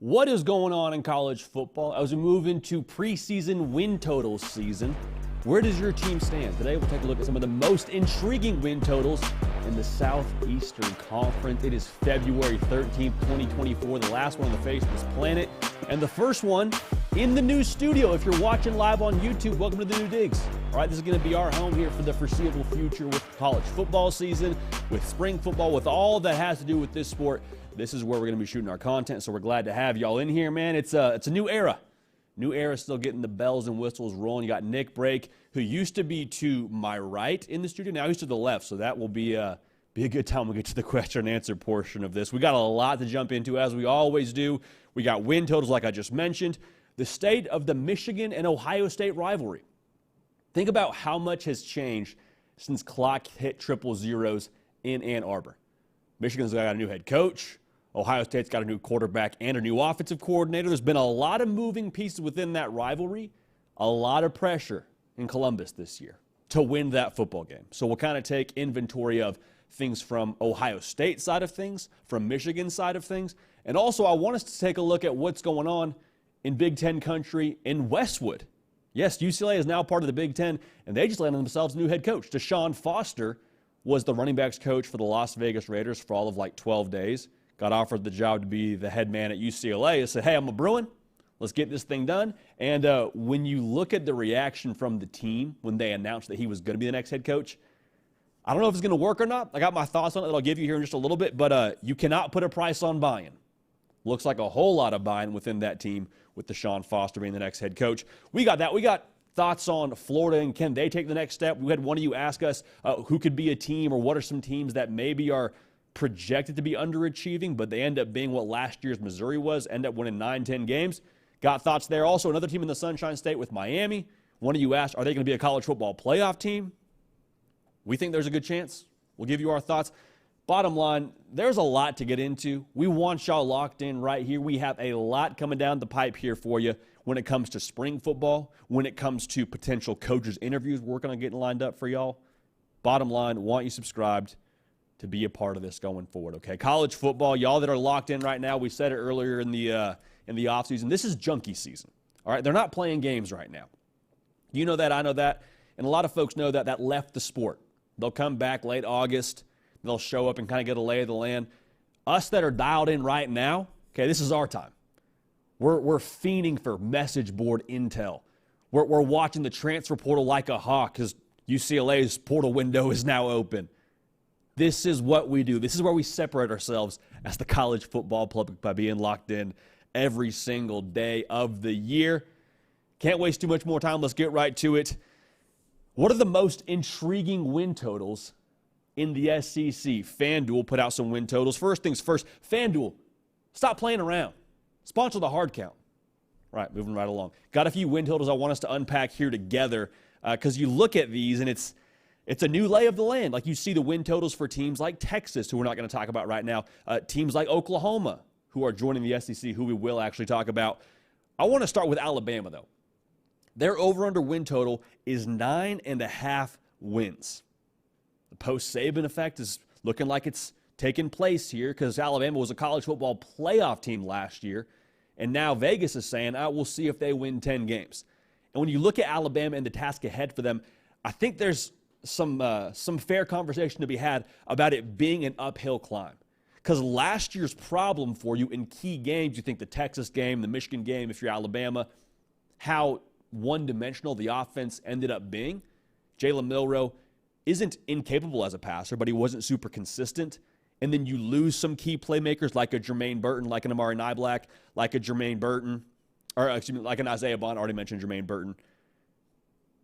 What is going on in college football as we move into preseason win totals season? Where does your team stand? Today we'll take a look at some of the most intriguing win totals in the Southeastern Conference. It is February 13th, 2024, the last one on the face of this planet, and the first one in the new studio. If you're watching live on YouTube, welcome to the new digs. All right, this is going to be our home here for the foreseeable future with college football season, with spring football, with all that has to do with this sport. This is where we're going to be shooting our content, so we're glad to have y'all in here, man. It's a new era. New era, still getting the bells and whistles rolling. You got Nick Brake, who used to be to my right in the studio. Now he's to the left, so that will be a good time. We'll get to the question and answer portion of this. We got a lot to jump into, as we always do. We got win totals, like I just mentioned. The state of the Michigan and Ohio State rivalry. Think about how much has changed since clock hit triple zeros in Ann Arbor. Michigan's got a new head coach. Ohio State's got a new quarterback and a new offensive coordinator. There's been a lot of moving pieces within that rivalry, a lot of pressure in Columbus this year to win that football game. So we'll kind of take inventory of things from Ohio State side of things, from Michigan side of things, and also I want us to take a look at what's going on in Big Ten country in Westwood. Yes, UCLA is now part of the Big Ten, and they just landed themselves a new head coach. Deshaun Foster was the running backs coach for the Las Vegas Raiders for all of like 12 days. Got offered the job to be the head man at UCLA. I said, hey, I'm a Bruin. Let's get this thing done. And when you look at the reaction from the team when they announced that he was going to be the next head coach, I don't know if it's going to work or not. I got my thoughts on it that I'll give you here in just a little bit, but you cannot put a price on buying. Looks like a whole lot of buying within that team with Deshaun Foster being the next head coach. We got that. We got thoughts on Florida and can they take the next step. We had one of you ask us who could be a team or what are some teams that maybe are projected to be underachieving, but they end up being what last year's Missouri was, end up winning 9-10 games. Got thoughts there. Also, another team in the Sunshine State with Miami. One of you asked, are they going to be a college football playoff team? We think there's a good chance. We'll give you our thoughts. Bottom line, there's a lot to get into. We want y'all locked in right here. We have a lot coming down the pipe here for you when it comes to spring football, when it comes to potential coaches' interviews we're working on getting lined up for y'all. Bottom line, want you subscribed to be a part of this going forward, okay? College football, y'all that are locked in right now, we said it earlier in the offseason, this is junkie season, all right? They're not playing games right now. You know that, I know that, and a lot of folks know that that left the sport. They'll come back late August, they'll show up and kind of get a lay of the land. Us that are dialed in right now, okay, this is our time. We're fiending for message board intel. We're watching the transfer portal like a hawk because UCLA's portal window is now open. This is what we do. This is where we separate ourselves as the college football public by being locked in every single day of the year. Can't waste too much more time. Let's get right to it. What are the most intriguing win totals in the SEC? FanDuel put out some win totals. First things first, FanDuel, stop playing around. Sponsor the hard count. Right, moving right along. Got a few win totals I want us to unpack here together because you look at these and it's a new lay of the land. Like you see the win totals for teams like Texas, who we're not going to talk about right now, teams like Oklahoma, who are joining the SEC, who we will actually talk about. I want to start with Alabama, though. Their over-under win total is 9.5 wins. The post-Saban effect is looking like it's taking place here because Alabama was a college football playoff team last year, and now Vegas is saying, we'll see if they win 10 games. And when you look at Alabama and the task ahead for them, I think there's some fair conversation to be had about it being an uphill climb. Because last year's problem for you in key games, you think the Texas game, the Michigan game, if you're Alabama, how one-dimensional the offense ended up being. Jalen Milroe isn't incapable as a passer, but he wasn't super consistent. And then you lose some key playmakers like a Jermaine Burton, like an Amari Niblack, like a Jermaine Burton, or excuse me, like an Isaiah Bond. I already mentioned Jermaine Burton.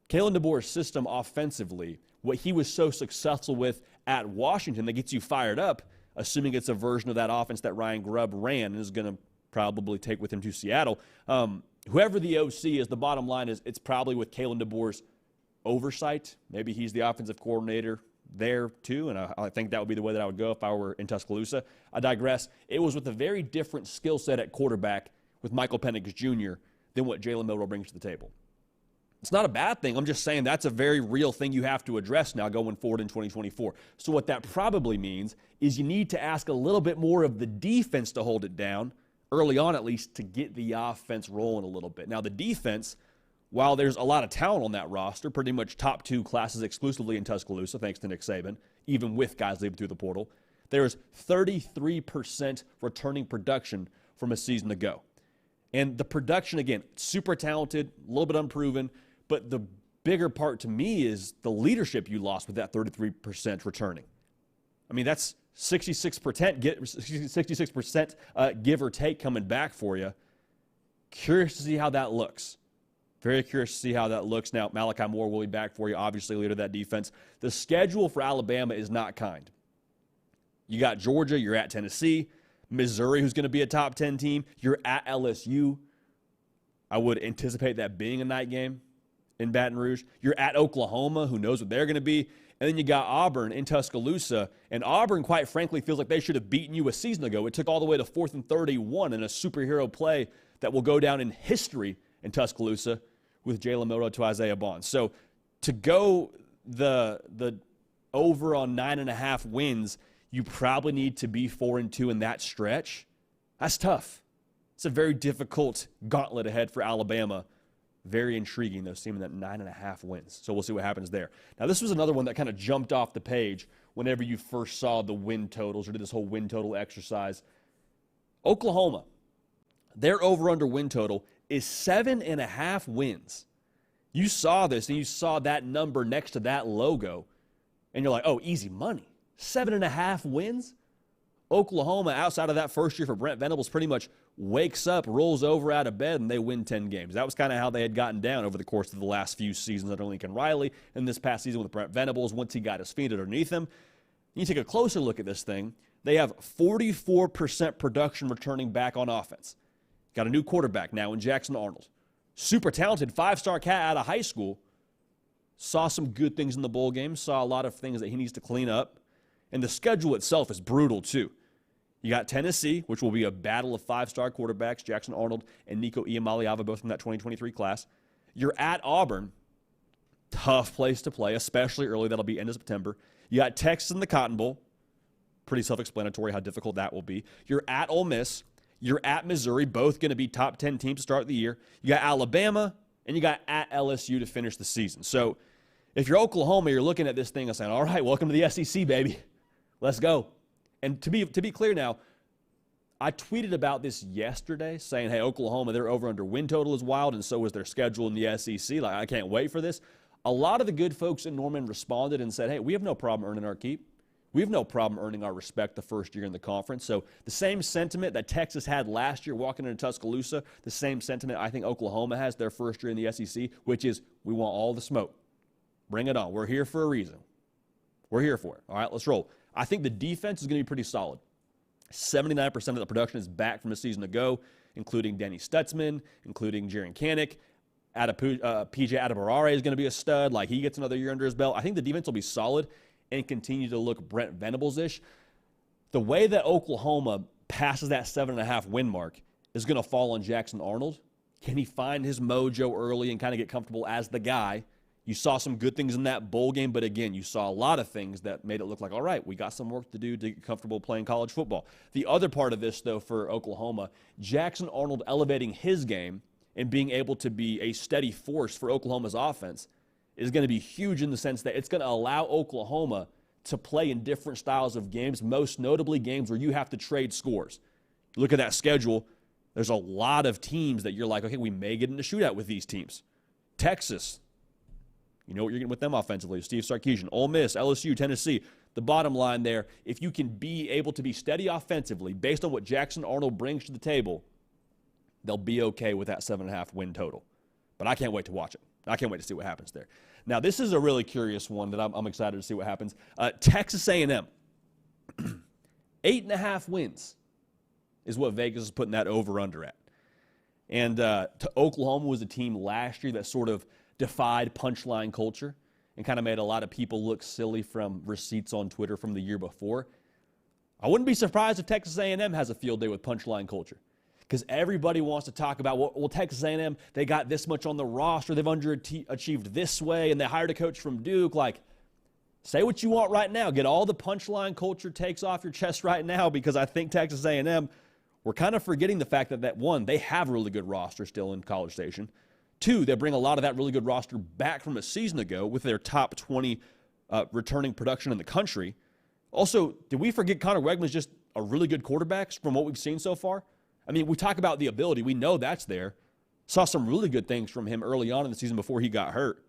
Kalen DeBoer's system offensively, what he was so successful with at Washington that gets you fired up, assuming it's a version of that offense that Ryan Grubb ran and is going to probably take with him to Seattle. Whoever the OC is, the bottom line is it's probably with Kalen DeBoer's oversight. Maybe he's the offensive coordinator there too, and I think that would be the way that I would go if I were in Tuscaloosa. I digress. It was with a very different skill set at quarterback with Michael Penix Jr. than what Jalen Milroe brings to the table. It's not a bad thing. I'm just saying that's a very real thing you have to address now going forward in 2024. So what that probably means is you need to ask a little bit more of the defense to hold it down early on at least, to get the offense rolling a little bit. Now, the defense, while there's a lot of talent on that roster, pretty much top 2 classes exclusively in Tuscaloosa, thanks to Nick Saban, even with guys leaving through the portal, there's 33% returning production from a season ago. And the production, again, super talented, a little bit unproven, but the bigger part to me is the leadership you lost with that 33% returning. I mean, that's 66% give or take coming back for you. Curious to see how that looks. Very curious to see how that looks. Now, Malachi Moore will be back for you, obviously, leader of that defense. The schedule for Alabama is not kind. You got Georgia, you're at Tennessee, Missouri, who's going to be a top 10 team, you're at LSU. I would anticipate that being a night game in Baton Rouge. You're at Oklahoma, who knows what they're going to be. And then you got Auburn in Tuscaloosa. And Auburn, quite frankly, feels like they should have beaten you a season ago. It took all the way to 4th and 31 in a superhero play that will go down in history in Tuscaloosa with Jalen Milroe to Isaiah Bond. So to go the over on 9.5 wins, you probably need to be 4-2 in that stretch. That's tough. It's a very difficult gauntlet ahead for Alabama. Very intriguing, though, seeing that 9.5 wins. So we'll see what happens there. Now, this was another one that kind of jumped off the page whenever you first saw the win totals or did this whole win total exercise. Oklahoma, their over-under win total is 7.5 wins. You saw this, and you saw that number next to that logo, and you're like, oh, easy money. 7.5 wins? Oklahoma, outside of that first year for Brent Venables, pretty much wakes up, rolls over out of bed, and they win 10 games. That was kind of how they had gotten down over the course of the last few seasons under Lincoln Riley, and this past season with Brent Venables, once he got his feet underneath him. You take a closer look at this thing, they have 44% production returning back on offense. Got a new quarterback now in Jackson Arnold. Super talented, 5-star cat out of high school. Saw some good things in the bowl game, saw a lot of things that he needs to clean up. And the schedule itself is brutal, too. You got Tennessee, which will be a battle of 5-star quarterbacks, Jackson Arnold and Nico Iamaleava, both from that 2023 class. You're at Auburn. Tough place to play, especially early. That'll be end of September. You got Texas in the Cotton Bowl. Pretty self-explanatory how difficult that will be. You're at Ole Miss. You're at Missouri, both going to be top 10 teams to start the year. You got Alabama, and you got at LSU to finish the season. So if you're Oklahoma, you're looking at this thing and saying, all right, welcome to the SEC, baby. Let's go. And to be clear now, I tweeted about this yesterday saying, hey, Oklahoma, their over-under win total is wild, and so is their schedule in the SEC. Like, I can't wait for this. A lot of the good folks in Norman responded and said, hey, we have no problem earning our keep. We have no problem earning our respect the first year in the conference. So the same sentiment that Texas had last year walking into Tuscaloosa, the same sentiment I think Oklahoma has their first year in the SEC, which is we want all the smoke. Bring it on. We're here for a reason. We're here for it. All right, let's roll. I think the defense is going to be pretty solid. 79% of the production is back from a season ago, including Danny Stutzman, including Jaron Kanik. PJ Adebarare is going to be a stud. Like, he gets another year under his belt. I think the defense will be solid and continue to look Brent Venables-ish. The way that Oklahoma passes that 7.5 win mark is going to fall on Jackson Arnold. Can he find his mojo early and kind of get comfortable as the guy? You saw some good things in that bowl game, but again, you saw a lot of things that made it look like, all right, we got some work to do to get comfortable playing college football. The other part of this, though, for Oklahoma, Jackson Arnold elevating his game and being able to be a steady force for Oklahoma's offense is going to be huge in the sense that it's going to allow Oklahoma to play in different styles of games, most notably games where you have to trade scores. You look at that schedule, there's a lot of teams that you're like, okay, we may get in a shootout with these teams. Texas, you know what you're getting with them offensively. Steve Sarkisian, Ole Miss, LSU, Tennessee. The bottom line there, if you can be able to be steady offensively based on what Jackson Arnold brings to the table, they'll be okay with that 7.5 win total. But I can't wait to watch it. I can't wait to see what happens there. Now, this is a really curious one that I'm excited to see what happens. Texas A&M, 8.5 wins is what Vegas is putting that over-under at. And Oklahoma was a team last year that sort of defied punchline culture and kind of made a lot of people look silly from receipts on Twitter from the year before. I wouldn't be surprised if Texas A&M has a field day with punchline culture, because everybody wants to talk about, well, Texas A&M, they got this much on the roster, they've underachieved this way, and they hired a coach from Duke. Like, say what you want right now. Get all the punchline culture takes off your chest right now, because I think Texas A&M we're kind of forgetting the fact that, one, they have a really good roster still in College Station. Two, they bring a lot of that really good roster back from a season ago with their top 20 returning production in the country. Also, did we forget Connor Wegman's just a really good quarterback from what we've seen so far? I mean, we talk about the ability. We know that's there. Saw some really good things from him early on in the season before he got hurt.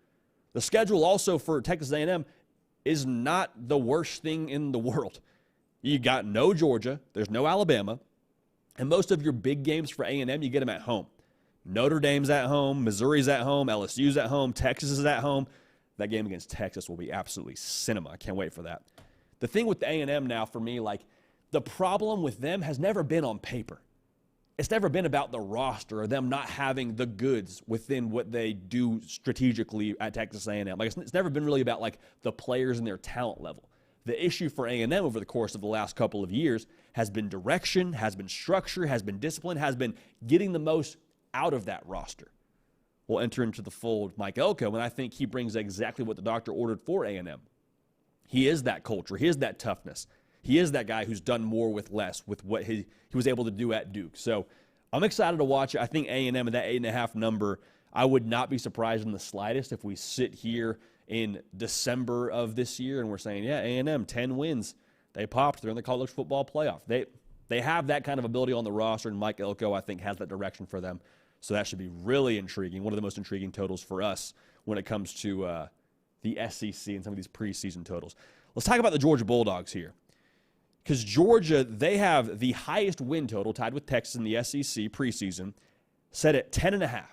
The schedule also for Texas A&M is not the worst thing in the world. You got no Georgia. There's no Alabama. And most of your big games for A&M, you get them at home. Notre Dame's at home. Missouri's at home. LSU's at home. Texas is at home. That game against Texas will be absolutely cinema. I can't wait for that. The thing with the A&M now for me, like, the problem with them has never been on paper. It's never been about the roster or them not having the goods within what they do strategically at Texas A&M. Like, it's never been really about, like, the players and their talent level. The issue for A&M over the course of the last couple of years has been direction, has been structure, has been discipline, has been getting the most out of that roster. We'll enter into the fold Mike Elko, and I think he brings exactly what the doctor ordered for A&M. He is that culture. He is that toughness. He is that guy who's done more with less with what he was able to do at Duke. So I'm excited to watch it. I think A&M at that 8.5 number, I would not be surprised in the slightest if we sit here in December of this year and we're saying, yeah, A&M, 10 wins. They popped. They're in the college football playoff. They have that kind of ability on the roster, and Mike Elko, I think, has that direction for them. So that should be really intriguing, one of the most intriguing totals for us when it comes to the SEC and some of these preseason totals. Let's talk about the Georgia Bulldogs here. Because Georgia, they have the highest win total, tied with Texas in the SEC preseason, set at 10.5.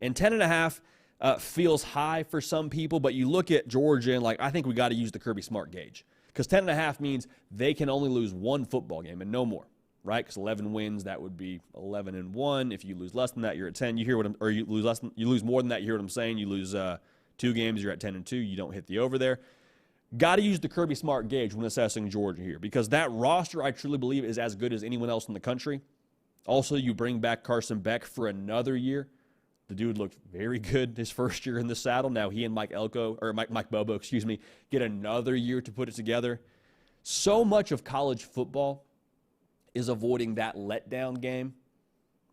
And 10.5 feels high for some people, but you look at Georgia and, like, I think we got to use the Kirby Smart gauge. Because 10.5 means they can only lose one football game and no more, right? Because 11 wins, that would be 11-1. If you lose less than that, you're at 10. You hear what or you lose more than that. You hear what I'm saying? You lose 2 games, you're at 10-2. You don't hit the over there. Got to use the Kirby Smart gauge when assessing Georgia here because that roster, I truly believe, is as good as anyone else in the country. Also, you bring back Carson Beck for another year. The dude looked very good his first year in the saddle. Now he and Mike Bobo, get another year to put it together. So much of college football is avoiding that letdown game.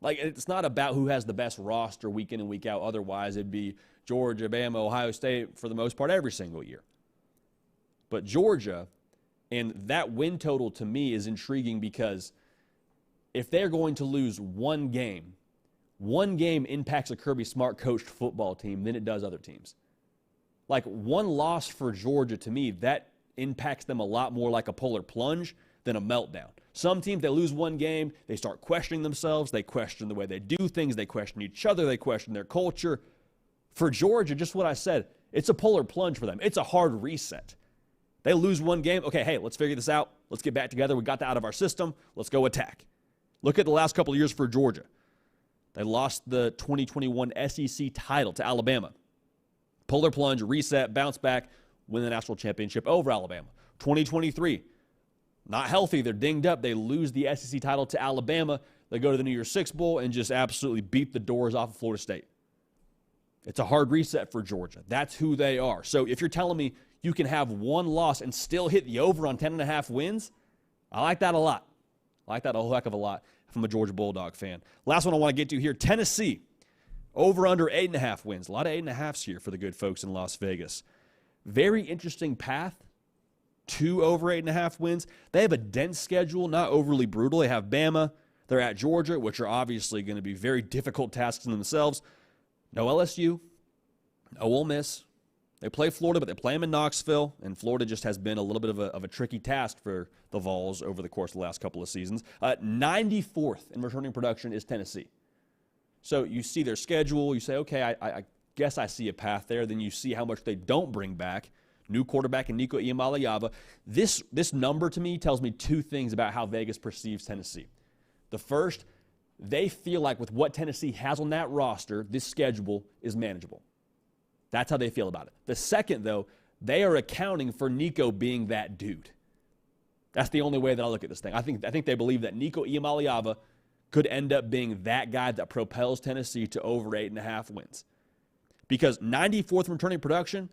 Like, it's not about who has the best roster week in and week out. Otherwise, it'd be Georgia, Bama, Ohio State for the most part every single year. But Georgia, and that win total to me is intriguing because if they're going to lose one game impacts a Kirby Smart coached football team than it does other teams. Like, one loss for Georgia, to me, that impacts them a lot more like a polar plunge than a meltdown. Some teams, they lose one game, they start questioning themselves, they question the way they do things, they question each other, they question their culture. For Georgia, just what I said, it's a polar plunge for them. It's a hard reset. They lose one game. Okay, hey, let's figure this out. Let's get back together. We got that out of our system. Let's go attack. Look at the last couple of years for Georgia. They lost the 2021 SEC title to Alabama. Polar plunge, reset, bounce back, win the national championship over Alabama. 2023, not healthy. They're dinged up. They lose the SEC title to Alabama. They go to the New Year's Six Bowl and just absolutely beat the doors off of Florida State. It's a hard reset for Georgia. That's who they are. So if you're telling me you can have one loss and still hit the over on 10.5 wins, I like that a lot. I like that a whole heck of a lot from a Georgia Bulldog fan. Last one I want to get to here, Tennessee. Over under 8.5 wins. A lot of 8.5s here for the good folks in Las Vegas. Very interesting path to over 8.5 wins. They have a dense schedule, not overly brutal. They have Bama. They're at Georgia, which are obviously going to be very difficult tasks in themselves. No LSU. No Ole Miss. They play Florida, but they play them in Knoxville, and Florida just has been a little bit of a tricky task for the Vols over the course of the last couple of seasons. 94th in returning production is Tennessee. So you see their schedule, you say, okay, I guess I see a path there. Then you see how much they don't bring back. New quarterback in Nico Iamaleava. This number to me tells me two things about how Vegas perceives Tennessee. The first, they feel like with what Tennessee has on that roster, this schedule is manageable. That's how they feel about it. The second, though, they are accounting for Nico being that dude. That's the only way that I look at this thing. I think they believe that Nico Iamaleava could end up being that guy that propels Tennessee to over 8.5 wins. Because 94th returning production,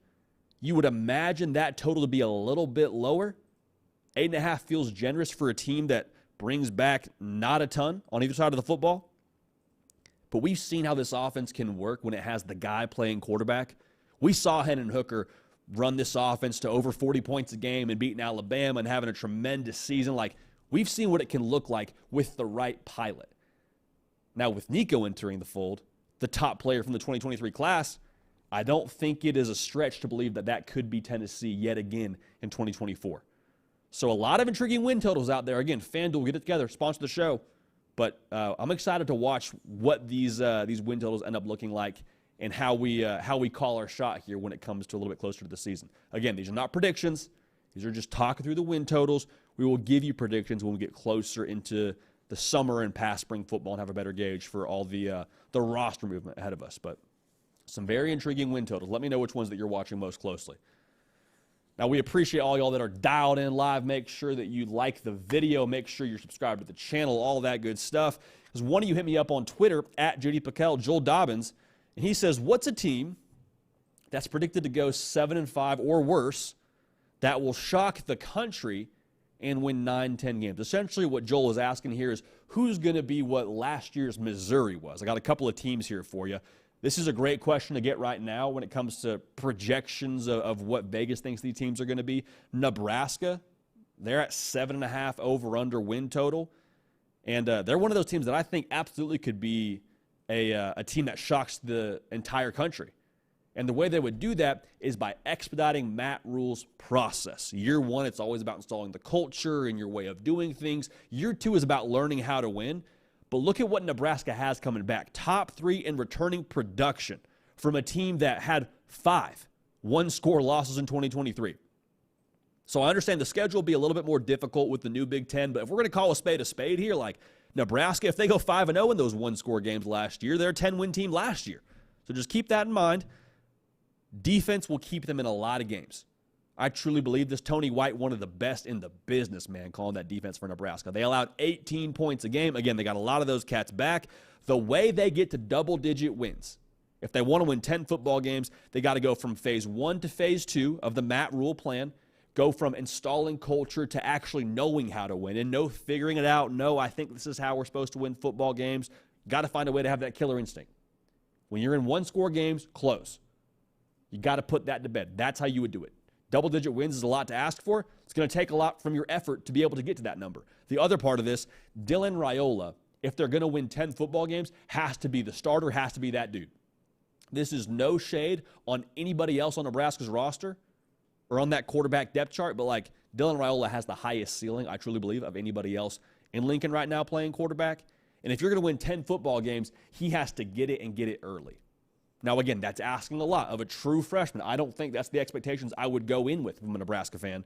you would imagine that total to be a little bit lower. 8.5 feels generous for a team that brings back not a ton on either side of the football. But we've seen how this offense can work when it has the guy playing quarterback. We saw Hendon Hooker run this offense to over 40 points a game and beating Alabama and having a tremendous season. Like, we've seen what it can look like with the right pilot. Now, with Nico entering the fold, the top player from the 2023 class, I don't think it is a stretch to believe that that could be Tennessee yet again in 2024. So a lot of intriguing win totals out there. Again, FanDuel, get it together, sponsor the show. But I'm excited to watch what these win totals end up looking like and how we call our shot here when it comes to a little bit closer to the season. Again, these are not predictions. These are just talking through the win totals. We will give you predictions when we get closer into the summer and past spring football and have a better gauge for all the roster movement ahead of us. But some very intriguing win totals. Let me know which ones that you're watching most closely. Now, we appreciate all y'all that are dialed in live. Make sure that you like the video. Make sure you're subscribed to the channel, all that good stuff. Because one of you hit me up on Twitter, at JD Pickell, Joel Dobbins, and he says, what's a team that's predicted to go 7-5 or worse that will shock the country and win 9-10 games? Essentially, what Joel is asking here is who's going to be what last year's Missouri was? I got a couple of teams here for you. This is a great question to get right now when it comes to projections of what Vegas thinks these teams are going to be. Nebraska, they're at 7.5 over-under win total. And they're one of those teams that I think absolutely could be a team that shocks the entire country. And the way they would do that is by expediting Matt Rhule's process. Year one, it's always about installing the culture and your way of doing things. Year two is about learning how to win. But look at what Nebraska has coming back. Top 3 in returning production from a team that had 5 one-score losses in 2023. So I understand the schedule will be a little bit more difficult with the new Big Ten, but if we're going to call a spade here, like Nebraska, if they go 5-0 in those one-score games last year, they're a 10-win team last year. So just keep that in mind. Defense will keep them in a lot of games. I truly believe this. Tony White, one of the best in the business, man, calling that defense for Nebraska. They allowed 18 points a game. Again, they got a lot of those cats back. The way they get to double-digit wins, if they want to win 10 football games, they got to go from phase 1 to phase 2 of the Matt Rhule plan, go from installing culture to actually knowing how to win, and no figuring it out. No, I think this is how we're supposed to win football games. Got to find a way to have that killer instinct. When you're in one-score games, close. You got to put that to bed. That's how you would do it. Double-digit wins is a lot to ask for. It's going to take a lot from your effort to be able to get to that number. The other part of this, Dylan Raiola, if they're going to win 10 football games, has to be the starter, has to be that dude. This is no shade on anybody else on Nebraska's roster or on that quarterback depth chart, but like Dylan Raiola has the highest ceiling, I truly believe, of anybody else in Lincoln right now playing quarterback. And if you're going to win 10 football games, he has to get it and get it early. Now, again, that's asking a lot of a true freshman. I don't think that's the expectations I would go in with from a Nebraska fan.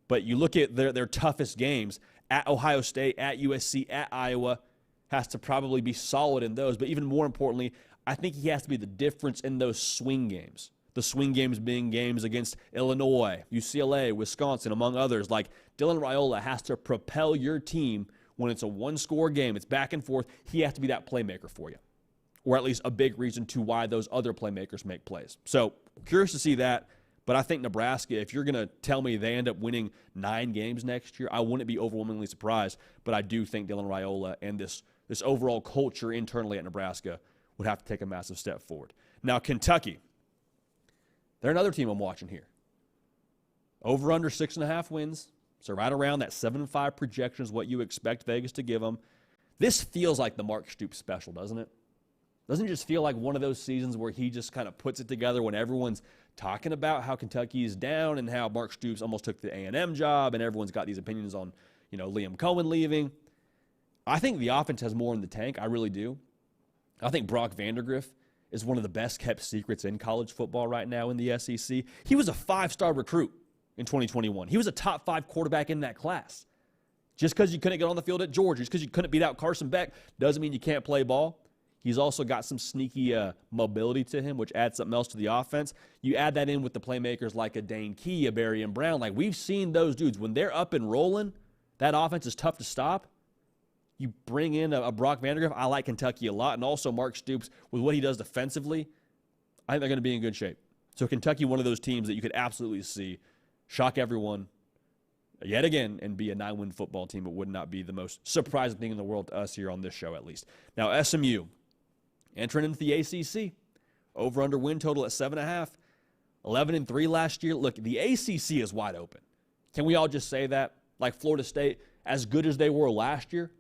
But you look at their toughest games, at Ohio State, at USC, at Iowa, has to probably be solid in those. But even more importantly, I think he has to be the difference in those swing games. The swing games being games against Illinois, UCLA, Wisconsin, among others. Like Dylan Raiola has to propel your team when it's a one-score game. It's back and forth. He has to be that playmaker for you, or at least a big reason to why those other playmakers make plays. So curious to see that. But I think Nebraska, if you're going to tell me they end up winning 9 games next year, I wouldn't be overwhelmingly surprised. But I do think Dylan Raiola and this overall culture internally at Nebraska would have to take a massive step forward. Now, Kentucky, they're another team I'm watching here. Over under 6.5 wins. So right around that 7-5 projection is what you expect Vegas to give them. This feels like the Mark Stoops special, doesn't it? Doesn't it just feel like one of those seasons where he just kind of puts it together when everyone's talking about how Kentucky is down and how Mark Stoops almost took the A&M job and everyone's got these opinions on, Liam Cohen leaving. I think the offense has more in the tank. I really do. I think Brock Vandagriff is one of the best kept secrets in college football right now in the SEC. He was a 5-star recruit in 2021. He was a top 5 quarterback in that class. Just because you couldn't get on the field at Georgia, just because you couldn't beat out Carson Beck, doesn't mean you can't play ball. He's also got some sneaky mobility to him, which adds something else to the offense. You add that in with the playmakers like a Dane Key, a Barry and Brown. Like, we've seen those dudes. When they're up and rolling, that offense is tough to stop. You bring in a Brock Vandagriff. I like Kentucky a lot. And also Mark Stoops, with what he does defensively, I think they're going to be in good shape. So Kentucky, one of those teams that you could absolutely see shock everyone yet again and be a 9-win football team. It would not be the most surprising thing in the world to us here on this show, at least. Now, SMU, entering into the ACC, over-under win total at 7.5, 11-3 last year. Look, the ACC is wide open. Can we all just say that? Like Florida State, as good as they were last year,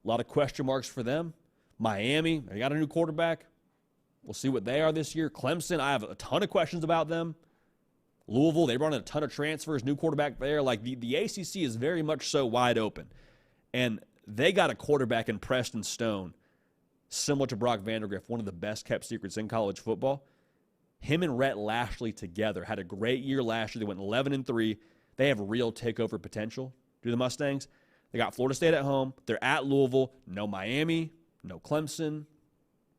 a lot of question marks for them. Miami, they got a new quarterback. We'll see what they are this year. Clemson, I have a ton of questions about them. Louisville, they brought in a ton of transfers, new quarterback there. Like the ACC is very much so wide open. And they got a quarterback in Preston Stone, similar to Brock Vandagriff, one of the best kept secrets in college football. Him and Rhett Lashley together had a great year last year. They went 11-3. They have real takeover potential. Do the Mustangs? They got Florida State at home. They're at Louisville. No Miami, no Clemson,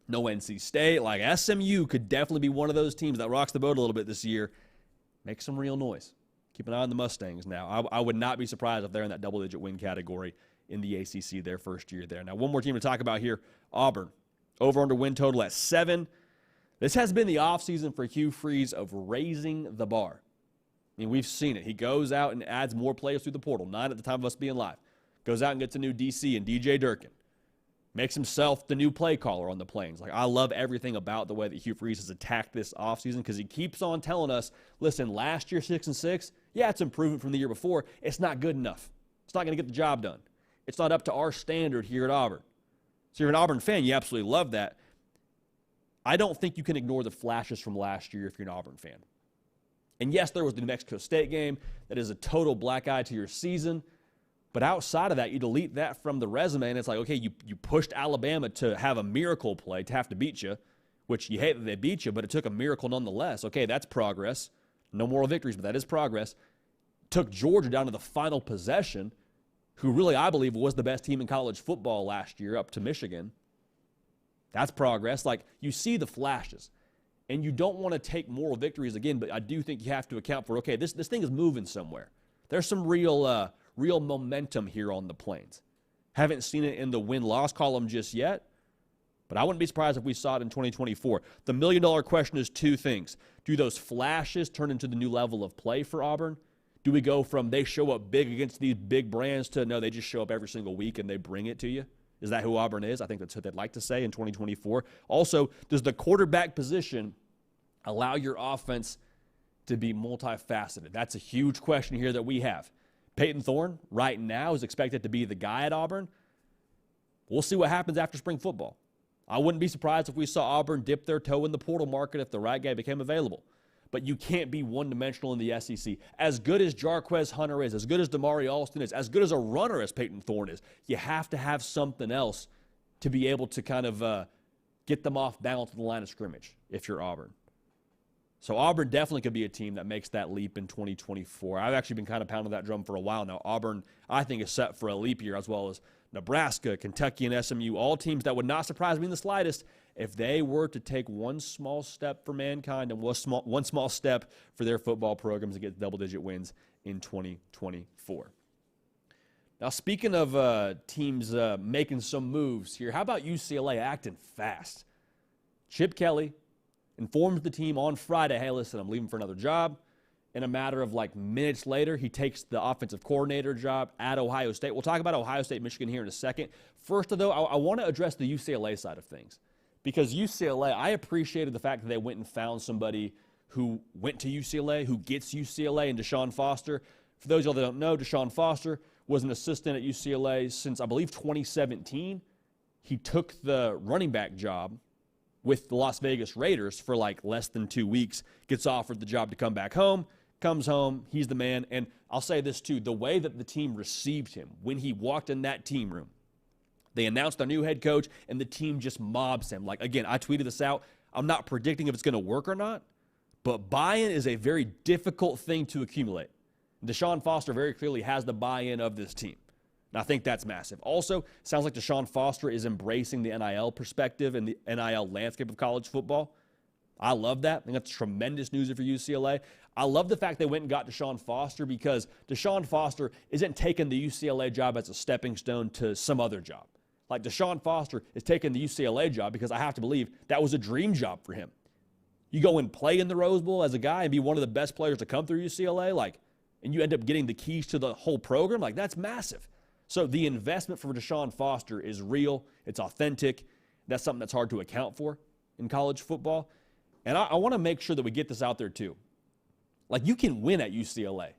no NC State. Like SMU could definitely be one of those teams that rocks the boat a little bit this year. Make some real noise. Keep an eye on the Mustangs now. I would not be surprised if they're in that double-digit win category in the ACC their first year there. Now, one more team to talk about here, Auburn. Over-under win total at 7. This has been the offseason for Hugh Freeze of raising the bar. I mean, we've seen it. He goes out and adds more players through the portal, 9 at the time of us being live. Goes out and gets a new DC and DJ Durkin. Makes himself the new play caller on the Plains. Like, I love everything about the way that Hugh Freeze has attacked this offseason because he keeps on telling us, listen, last year 6-6, yeah, it's improvement from the year before. It's not good enough. It's not going to get the job done. It's not up to our standard here at Auburn. So you're an Auburn fan, you absolutely love that. I don't think you can ignore the flashes from last year if you're an Auburn fan. And yes, there was the New Mexico State game. That is a total black eye to your season. But outside of that, you delete that from the resume, and it's like, okay, you pushed Alabama to have a miracle play, to have to beat you, which you hate that they beat you, but it took a miracle nonetheless. Okay, that's progress. No moral victories, but that is progress. Took Georgia down to the final possession, who really, I believe, was the best team in college football last year, up to Michigan. That's progress. Like, you see the flashes. And you don't want to take moral victories again, but I do think you have to account for, okay, this thing is moving somewhere. There's some real momentum here on the Plains. Haven't seen it in the win-loss column just yet, but I wouldn't be surprised if we saw it in 2024. The million-dollar question is 2 things. Do those flashes turn into the new level of play for Auburn? Do we go from they show up big against these big brands to no, they just show up every single week and they bring it to you? Is that who Auburn is? I think that's what they'd like to say in 2024. Also, does the quarterback position allow your offense to be multifaceted? That's a huge question here that we have. Peyton Thorne, right now, is expected to be the guy at Auburn. We'll see what happens after spring football. I wouldn't be surprised if we saw Auburn dip their toe in the portal market if the right guy became available. But you can't be one-dimensional in the SEC. As good as Jarquez Hunter is, as good as Damari Alston is, as good as a runner as Peyton Thorne is, you have to have something else to be able to kind of get them off balance in the line of scrimmage if you're Auburn. So Auburn definitely could be a team that makes that leap in 2024. I've actually been kind of pounding that drum for a while now. Auburn, I think, is set for a leap year, as well as Nebraska, Kentucky, and SMU, all teams that would not surprise me in the slightest if they were to take one small step for mankind and one small step for their football programs to get double-digit wins in 2024. Now, speaking of teams making some moves here, how about UCLA acting fast? Chip Kelly informs the team on Friday, hey, listen, I'm leaving for another job. In a matter of like minutes later, he takes the offensive coordinator job at Ohio State. We'll talk about Ohio State, Michigan here in a second. First, though, I want to address the UCLA side of things. Because UCLA, I appreciated the fact that they went and found somebody who went to UCLA, who gets UCLA, and Deshaun Foster. For those of y'all that don't know, Deshaun Foster was an assistant at UCLA since, I believe, 2017. He took the running back job with the Las Vegas Raiders for like less than 2 weeks, gets offered the job to come back home, comes home, he's the man. And I'll say this too, the way that the team received him when he walked in that team room, they announced their new head coach, and the team just mobs him. Like, again, I tweeted this out. I'm not predicting if it's going to work or not, but buy-in is a very difficult thing to accumulate. Deshaun Foster very clearly has the buy-in of this team. And I think that's massive. Also, sounds like Deshaun Foster is embracing the NIL perspective and the NIL landscape of college football. I love that. I think that's tremendous news for UCLA. I love the fact they went and got Deshaun Foster because Deshaun Foster isn't taking the UCLA job as a stepping stone to some other job. Like, Deshaun Foster is taking the UCLA job because I have to believe that was a dream job for him. You go and play in the Rose Bowl as a guy and be one of the best players to come through UCLA, like, and you end up getting the keys to the whole program, like that's massive. So the investment for Deshaun Foster is real. It's authentic. That's something that's hard to account for in college football. And I want to make sure that we get this out there too. Like, you can win at UCLA.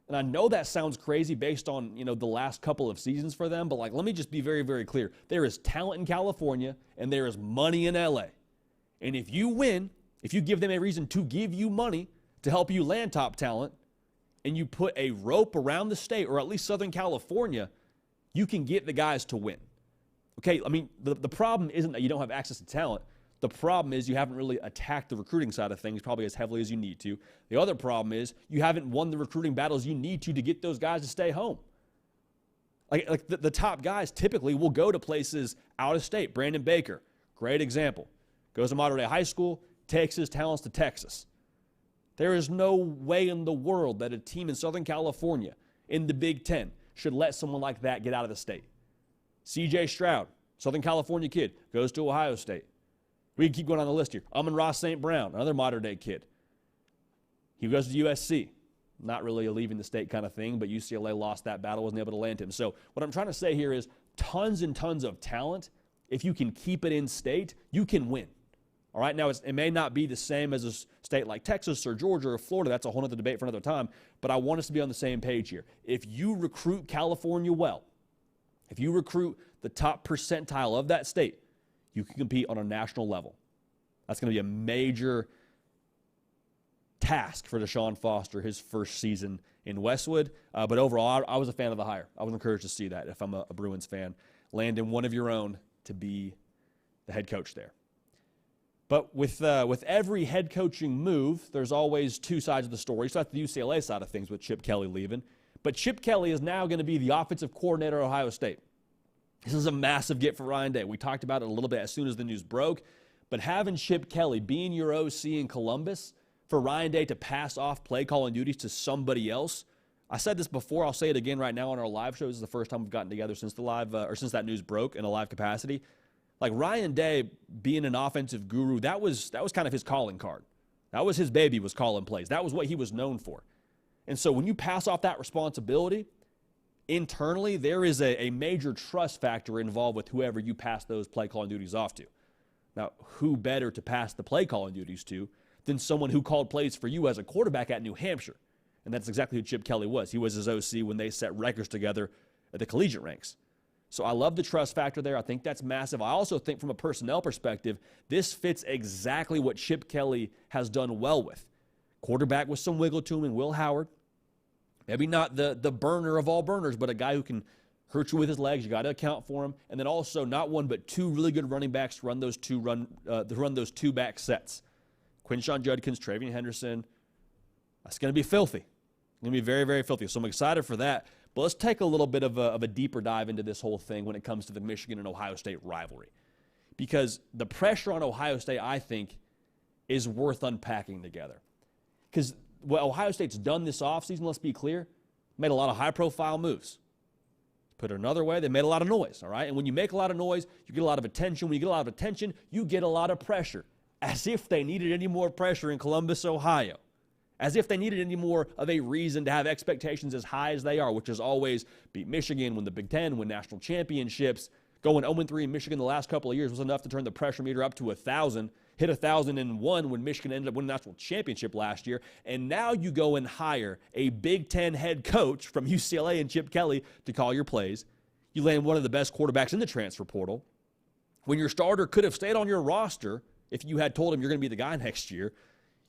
And I know that sounds crazy based on, the last couple of seasons for them, but like, let me just be very, very clear. There is talent in California and there is money in LA. And if you win, if you give them a reason to give you money to help you land top talent, and you put a rope around the state, or at least Southern California, you can get the guys to win. Okay, I mean, the problem isn't that you don't have access to talent. The problem is you haven't really attacked the recruiting side of things probably as heavily as you need to. The other problem is you haven't won the recruiting battles you need to get those guys to stay home. Like the top guys typically will go to places out of state. Brandon Baker, great example. Goes to Monterey High School, takes his talents to Texas. There is no way in the world that a team in Southern California in the Big Ten should let someone like that get out of the state. C.J. Stroud, Southern California kid, goes to Ohio State. We can keep going on the list here. Amon-Ra St. Brown, another modern-day kid. He goes to USC. Not really a leaving the state kind of thing, but UCLA lost that battle, wasn't able to land him. So what I'm trying to say here is tons and tons of talent. If you can keep it in state, you can win. All right, now it may not be the same as a state like Texas or Georgia or Florida. That's a whole other debate for another time. But I want us to be on the same page here. If you recruit California well, if you recruit the top percentile of that state, you can compete on a national level. That's going to be a major task for Deshaun Foster his first season in Westwood. But overall, I was a fan of the hire. I was encouraged to see that if I'm a Bruins fan. Landing one of your own to be the head coach there. But with every head coaching move, there's always two sides of the story. So that's the UCLA side of things with Chip Kelly leaving. But Chip Kelly is now going to be the offensive coordinator at Ohio State. This is a massive get for Ryan Day. We talked about it a little bit as soon as the news broke. But having Chip Kelly being your OC in Columbus, for Ryan Day to pass off play calling duties to somebody else, I said this before, I'll say it again right now on our live show. This is the first time we've gotten together since the live or since that news broke in a live capacity. Like, Ryan Day being an offensive guru, that was kind of his calling card. That was his baby, was calling plays. That was what he was known for. And so when you pass off that responsibility, internally there is a major trust factor involved with whoever you pass those play calling duties off to. Now, who better to pass the play calling duties to than someone who called plays for you as a quarterback at New Hampshire? And that's exactly who Chip Kelly was. He was his OC when they set records together at the collegiate ranks. So I love the trust factor there. I think that's massive. I also think from a personnel perspective, this fits exactly what Chip Kelly has done well with. Quarterback with some wiggle to him and Will Howard. Maybe not the burner of all burners, but a guy who can hurt you with his legs. You got to account for him. And then also not one but two really good running backs to run those two back sets. Quinshon Judkins, Travion Henderson. That's going to be filthy. It's going to be very, very filthy. So I'm excited for that. But let's take a little bit of a deeper dive into this whole thing when it comes to the Michigan and Ohio State rivalry. Because the pressure on Ohio State, I think, is worth unpacking together. Because what Ohio State's done this offseason, let's be clear, made a lot of high-profile moves. Put it another way, they made a lot of noise, all right? And when you make a lot of noise, you get a lot of attention. When you get a lot of attention, you get a lot of pressure. As if they needed any more pressure in Columbus, Ohio. As if they needed any more of a reason to have expectations as high as they are, which is always beat Michigan, win the Big Ten, win national championships. Going 0-3 in Michigan the last couple of years was enough to turn the pressure meter up to 1,000. Hit 1,001 when Michigan ended up winning the national championship last year. And now you go and hire a Big Ten head coach from UCLA and Chip Kelly to call your plays. You land one of the best quarterbacks in the transfer portal. When your starter could have stayed on your roster if you had told him you're going to be the guy next year.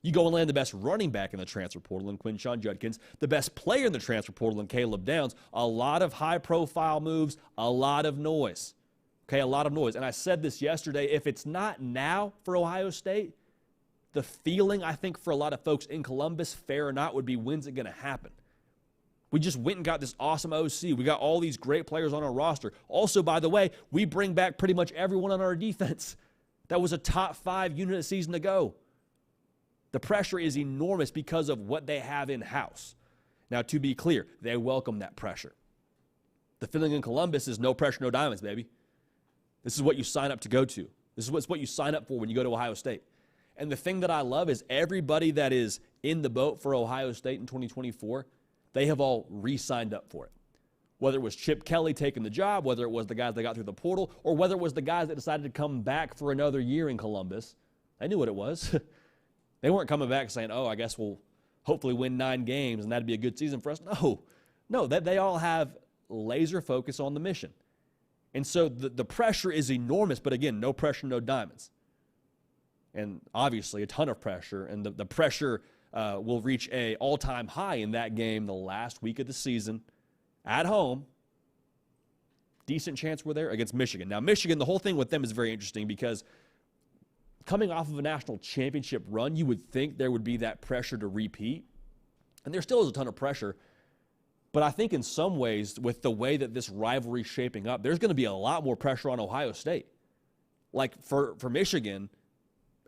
You go and land the best running back in the transfer portal in Quinshon Judkins, the best player in the transfer portal in Caleb Downs. A lot of high-profile moves, a lot of noise. Okay, a lot of noise. And I said this yesterday, if it's not now for Ohio State, the feeling, I think, for a lot of folks in Columbus, fair or not, would be, when's it going to happen? We just went and got this awesome OC. We got all these great players on our roster. Also, by the way, we bring back pretty much everyone on our defense. That was a top 5 unit a season ago. The pressure is enormous because of what they have in-house. Now, to be clear, they welcome that pressure. The feeling in Columbus is no pressure, no diamonds, baby. This is what you sign up to go to. This is what you sign up for when you go to Ohio State. And the thing that I love is everybody that is in the boat for Ohio State in 2024 they have all re-signed up for it. Whether it was Chip Kelly taking the job, whether it was the guys that got through the portal, or whether it was the guys that decided to come back for another year in Columbus, they knew what it was. They weren't coming back saying, oh, I guess we'll hopefully win 9 games and that'd be a good season for us. No, they all have laser focus on the mission. And so the pressure is enormous, but again, no pressure, no diamonds. And obviously a ton of pressure, and the pressure will reach an all-time high in that game the last week of the season at home. Decent chance we're there against Michigan. Now, Michigan, the whole thing with them is very interesting because coming off of a national championship run, you would think there would be that pressure to repeat. And there still is a ton of pressure. But I think in some ways, with the way that this rivalry is shaping up, there's going to be a lot more pressure on Ohio State. Like for Michigan,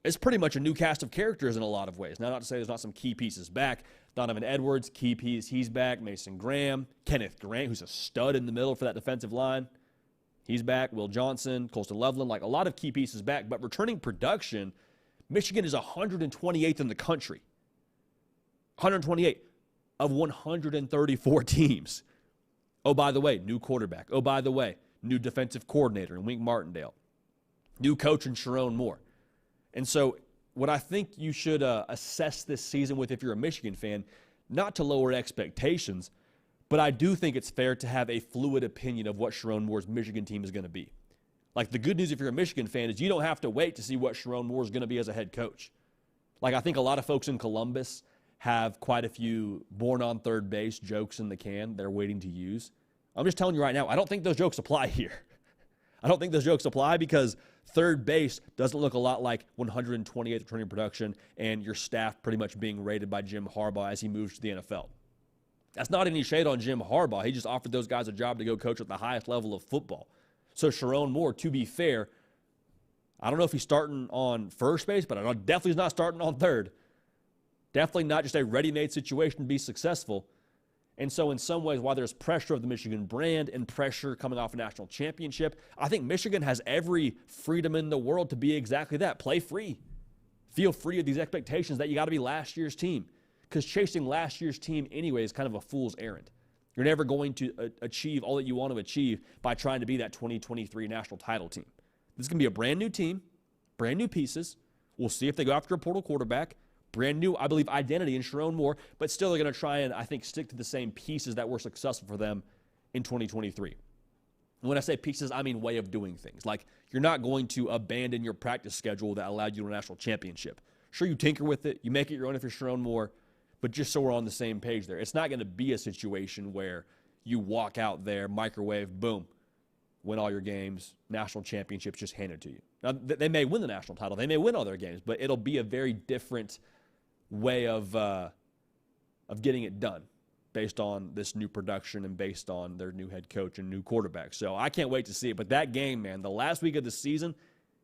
it's pretty much a new cast of characters in a lot of ways. Now, not to say there's not some key pieces back. Donovan Edwards, key piece, he's back. Mason Graham, Kenneth Grant, who's a stud in the middle for that defensive line. He's back. Will Johnson, Colston Loveland, like a lot of key pieces back. But returning production, Michigan is 128th in the country. 128 of 134 teams. Oh, by the way, new quarterback. Oh, by the way, new defensive coordinator in Wink Martindale. New coach in Sharon Moore. And so what I think you should assess this season with, if you're a Michigan fan, not to lower expectations, but I do think it's fair to have a fluid opinion of what Sharon Moore's Michigan team is going to be. Like, the good news if you're a Michigan fan is you don't have to wait to see what Sharon Moore is going to be as a head coach. Like, I think a lot of folks in Columbus have quite a few born on third base jokes in the can they're waiting to use. I'm just telling you right now, I don't think those jokes apply here. I don't think those jokes apply because third base doesn't look a lot like 128th returning production and your staff pretty much being rated by Jim Harbaugh as he moves to the NFL. That's not any shade on Jim Harbaugh. He just offered those guys a job to go coach at the highest level of football. So Sharon Moore, to be fair, I don't know if he's starting on first base, but I know definitely he's not starting on third. Definitely not just a ready-made situation to be successful. And so in some ways, while there's pressure of the Michigan brand and pressure coming off a national championship, I think Michigan has every freedom in the world to be exactly that. Play free. Feel free of these expectations that you got to be last year's team. Because chasing last year's team anyway is kind of a fool's errand. You're never going to achieve all that you want to achieve by trying to be that 2023 national title team. This is going to be a brand new team, brand new pieces. We'll see if they go after a portal quarterback. Brand new, I believe, identity in Sharon Moore, but still they're going to try and, I think, stick to the same pieces that were successful for them in 2023. And when I say pieces, I mean way of doing things. Like, you're not going to abandon your practice schedule that allowed you to a national championship. Sure, you tinker with it. You make it your own if you're Sharon Moore. But just so we're on the same page there, it's not going to be a situation where you walk out there, microwave, boom, win all your games, national championships just handed to you. Now, they may win the national title. They may win all their games, but it'll be a very different way of getting it done based on this new production and based on their new head coach and new quarterback. So I can't wait to see it. But that game, man, the last week of the season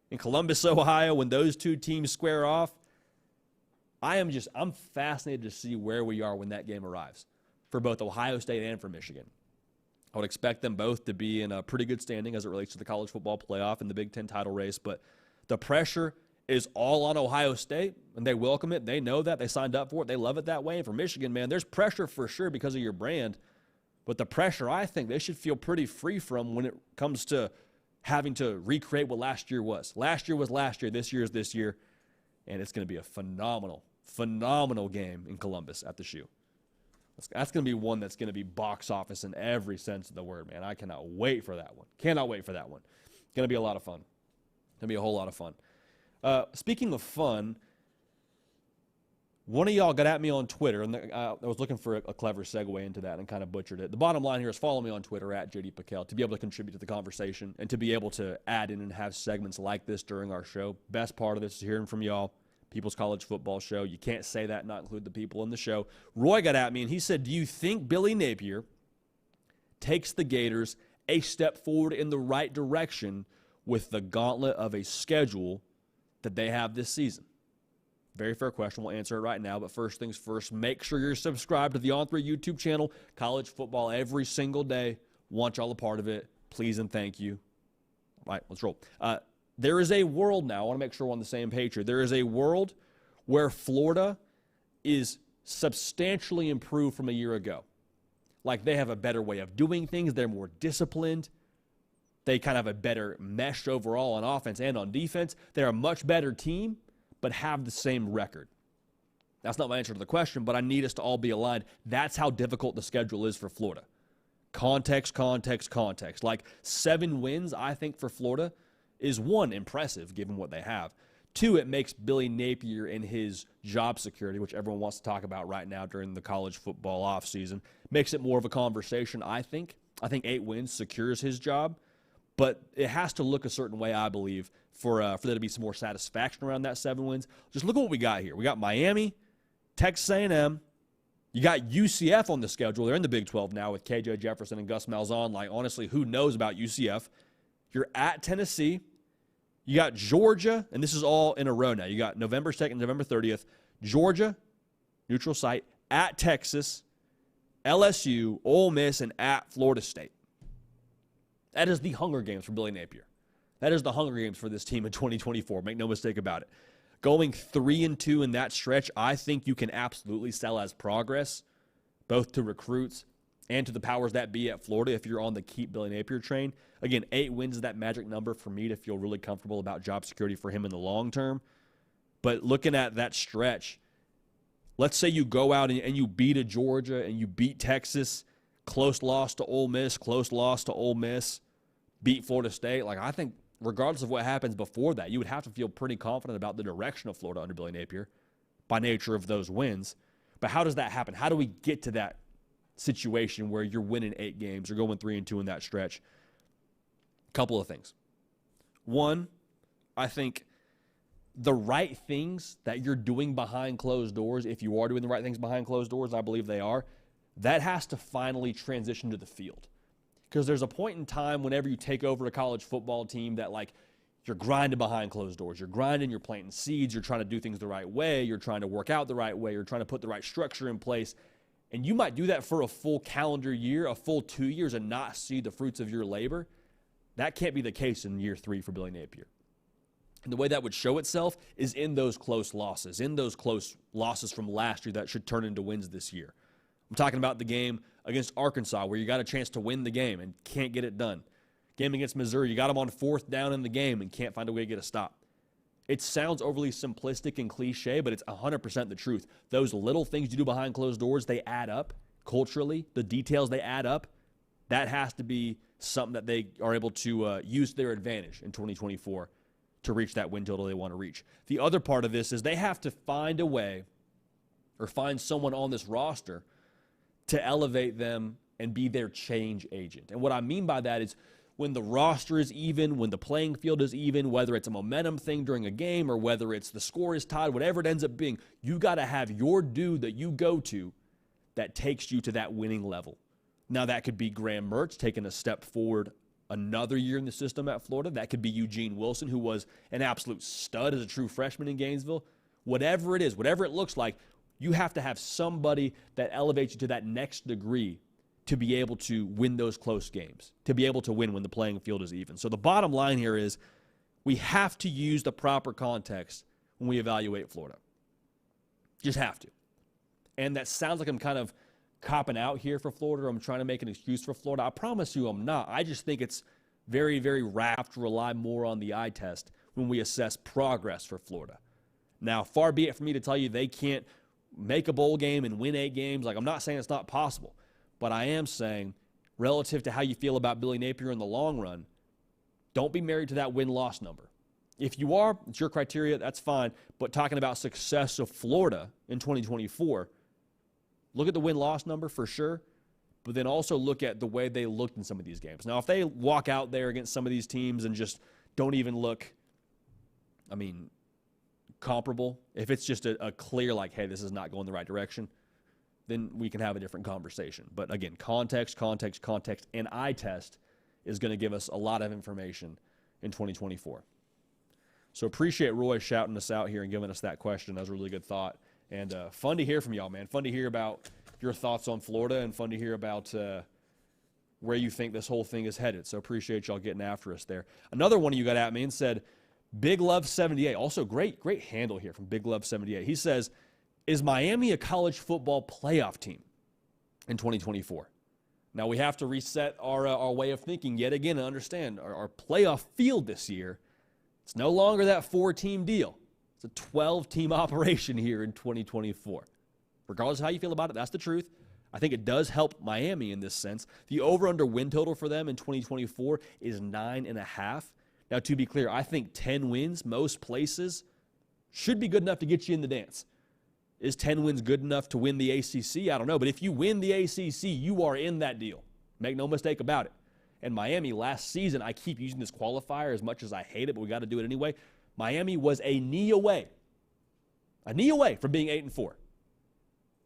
in Columbus, Ohio, when those two teams square off, I'm fascinated to see where we are when that game arrives for both Ohio State and for Michigan. I would expect them both to be in a pretty good standing as it relates to the college football playoff and the Big Ten title race, but the pressure is all on Ohio State, and they welcome it. They know that. They signed up for it. They love it that way. And for Michigan, man, there's pressure for sure because of your brand, but the pressure I think they should feel pretty free from when it comes to having to recreate what last year was. Last year was last year. This year is this year. And it's going to be a phenomenal game in Columbus at the Shoe. That's going to be one that's going to be box office in every sense of the word, man. I cannot wait for that one. Cannot wait for that one. It's going to be a lot of fun. Going to be a whole lot of fun. Speaking of fun, one of y'all got at me on Twitter, and I was looking for a clever segue into that and kind of butchered it. The bottom line here is follow me on Twitter at JD Pakel to be able to contribute to the conversation and to be able to add in and have segments like this during our show. Best part of this is hearing from y'all. People's College Football Show. You can't say that and not include the people in the show. Roy got at me, and he said, do you think Billy Napier takes the Gators a step forward in the right direction with the gauntlet of a schedule that they have this season? Very fair question. We'll answer it right now. But first things first, make sure you're subscribed to the On3 YouTube channel. College football every single day. Want y'all a part of it. Please and thank you. All right, let's roll. There is a world now. I want to make sure we're on the same page here. There is a world where Florida is substantially improved from a year ago. Like, they have a better way of doing things. They're more disciplined. They kind of have a better mesh overall on offense and on defense. They're a much better team, but have the same record. That's not my answer to the question, but I need us to all be aligned. That's how difficult the schedule is for Florida. Context, context, context. Like, 7 wins, I think, for Florida is, 1, impressive given what they have. 2, it makes Billy Napier and his job security, which everyone wants to talk about right now during the college football offseason, makes it more of a conversation, I think. I think 8 wins secures his job, but it has to look a certain way, I believe, for there to be some more satisfaction around that 7 wins. Just look at what we got here. We got Miami, Texas A&M. You got UCF on the schedule. They're in the Big 12 now with KJ Jefferson and Gus Malzahn. Like, honestly, who knows about UCF? You're at Tennessee. You got Georgia, and this is all in a row now. You got November 2nd, November 30th. Georgia, neutral site, at Texas, LSU, Ole Miss, and at Florida State. That is the Hunger Games for Billy Napier. That is the Hunger Games for this team in 2024. Make no mistake about it. Going 3-2 in that stretch, I think you can absolutely sell as progress, both to recruits and to the powers that be at Florida if you're on the keep Billy Napier train. Again, 8 wins is that magic number for me to feel really comfortable about job security for him in the long term. But looking at that stretch, let's say you go out and you beat a Georgia and you beat Texas, close loss to Ole Miss, close loss to Ole Miss, beat Florida State. Like, I think regardless of what happens before that, you would have to feel pretty confident about the direction of Florida under Billy Napier by nature of those wins. But how does that happen? How do we get to that situation where you're winning 8 games or going 3-2 in that stretch? Couple of things. One, I think the right things that you're doing behind closed doors, if you are doing the right things behind closed doors, I believe they are, that has to finally transition to the field. Because there's a point in time whenever you take over a college football team that, like, you're grinding behind closed doors. You're grinding, you're planting seeds, you're trying to do things the right way, you're trying to work out the right way, you're trying to put the right structure in place. And you might do that for a full calendar year, a full 2 years, and not see the fruits of your labor. That can't be the case in year 3 for Billy Napier. And the way that would show itself is in those close losses from last year that should turn into wins this year. I'm talking about the game against Arkansas where you got a chance to win the game and can't get it done. Game against Missouri, you got them on 4th down in the game and can't find a way to get a stop. It sounds overly simplistic and cliche, but it's 100% the truth. Those little things you do behind closed doors, they add up culturally. The details, they add up. That has to be something that they are able to use to their advantage in 2024 to reach that win total they want to reach. The other part of this is they have to find a way or find someone on this roster to elevate them and be their change agent. And what I mean by that is when the roster is even, when the playing field is even, whether it's a momentum thing during a game or whether it's the score is tied, whatever it ends up being, you got to have your dude that you go to that takes you to that winning level. Now, that could be Graham Mertz taking a step forward another year in the system at Florida. That could be Eugene Wilson, who was an absolute stud as a true freshman in Gainesville. Whatever it is, whatever it looks like, you have to have somebody that elevates you to that next degree to be able to win those close games, to be able to win when the playing field is even. So the bottom line here is we have to use the proper context when we evaluate Florida. Just have to. And that sounds like I'm kind of copping out here for Florida, or I'm trying to make an excuse for Florida. I promise you I'm not. I just think it's very, very rapt to rely more on the eye test when we assess progress for Florida. Now, far be it for me to tell you they can't make a bowl game and win 8 games. Like, I'm not saying it's not possible, but I am saying relative to how you feel about Billy Napier in the long run, don't be married to that win-loss number. If you are, it's your criteria, that's fine. But talking about success of Florida in 2024, look at the win-loss number for sure, but then also look at the way they looked in some of these games. Now, if they walk out there against some of these teams and just don't even look, comparable, if it's just a clear, like, hey, this is not going the right direction, then we can have a different conversation. But again, context, and eye test is going to give us a lot of information in 2024. So appreciate Roy shouting us out here and giving us that question. That was a really good thought. And fun to hear from y'all, man. Fun to hear about your thoughts on Florida and fun to hear about where you think this whole thing is headed. So appreciate y'all getting after us there. Another one of you got at me and said, Big Love 78. Also great handle here from Big Love 78. He says, is Miami a college football playoff team in 2024? Now we have to reset our way of thinking yet again and understand our playoff field this year. It's no longer that 4-team deal. It's a 12-team operation here in 2024. Regardless of how you feel about it, that's the truth. I think it does help Miami in this sense. The over-under win total for them in 2024 is 9.5. Now, to be clear, I think 10 wins, most places, should be good enough to get you in the dance. Is 10 wins good enough to win the ACC? I don't know. But if you win the ACC, you are in that deal. Make no mistake about it. And Miami last season, I keep using this qualifier as much as I hate it, but we got to do it anyway. Miami was a knee away from being 8-4.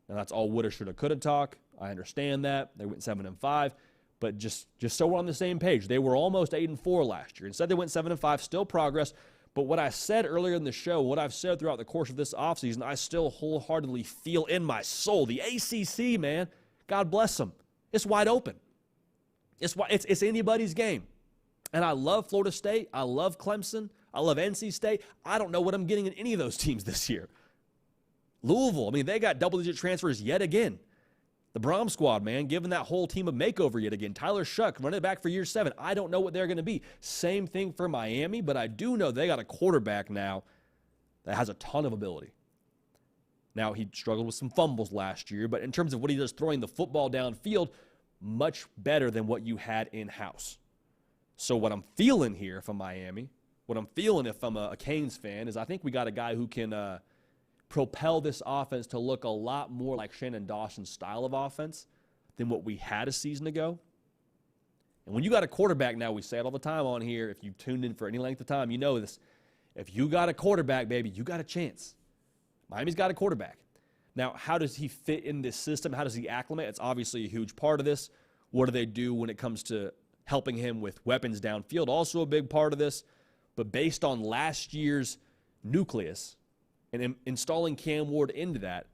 Now that's all woulda, shoulda, coulda talk. I understand that. They went 7-5. But just so we're on the same page, they were almost 8-4 last year. Instead, they went 7-5, still progress. But what I said earlier in the show, what I've said throughout the course of this offseason, I still wholeheartedly feel in my soul. The ACC, man, God bless them. It's wide open. It's anybody's game. And I love Florida State. I love Clemson. I love NC State. I don't know what I'm getting in any of those teams this year. Louisville, I mean, they got double-digit transfers yet again. The Brom squad, man, giving that whole team a makeover yet again. Tyler Shuck running it back for year 7. I don't know what they're going to be. Same thing for Miami, but I do know they got a quarterback now that has a ton of ability. Now, he struggled with some fumbles last year, but in terms of what he does throwing the football downfield, much better than what you had in-house. So what I'm feeling here if I'm Miami, what I'm feeling if I'm a Canes fan, is I think we got a guy who can propel this offense to look a lot more like Shannon Dawson's style of offense than what we had a season ago. And when you got a quarterback now, we say it all the time on here, if you've tuned in for any length of time, you know this. If you got a quarterback, baby, you got a chance. Miami's got a quarterback. Now, how does he fit in this system? How does he acclimate? It's obviously a huge part of this. What do they do when it comes to helping him with weapons downfield? Also a big part of this. But based on last year's nucleus, and installing Cam Ward into that,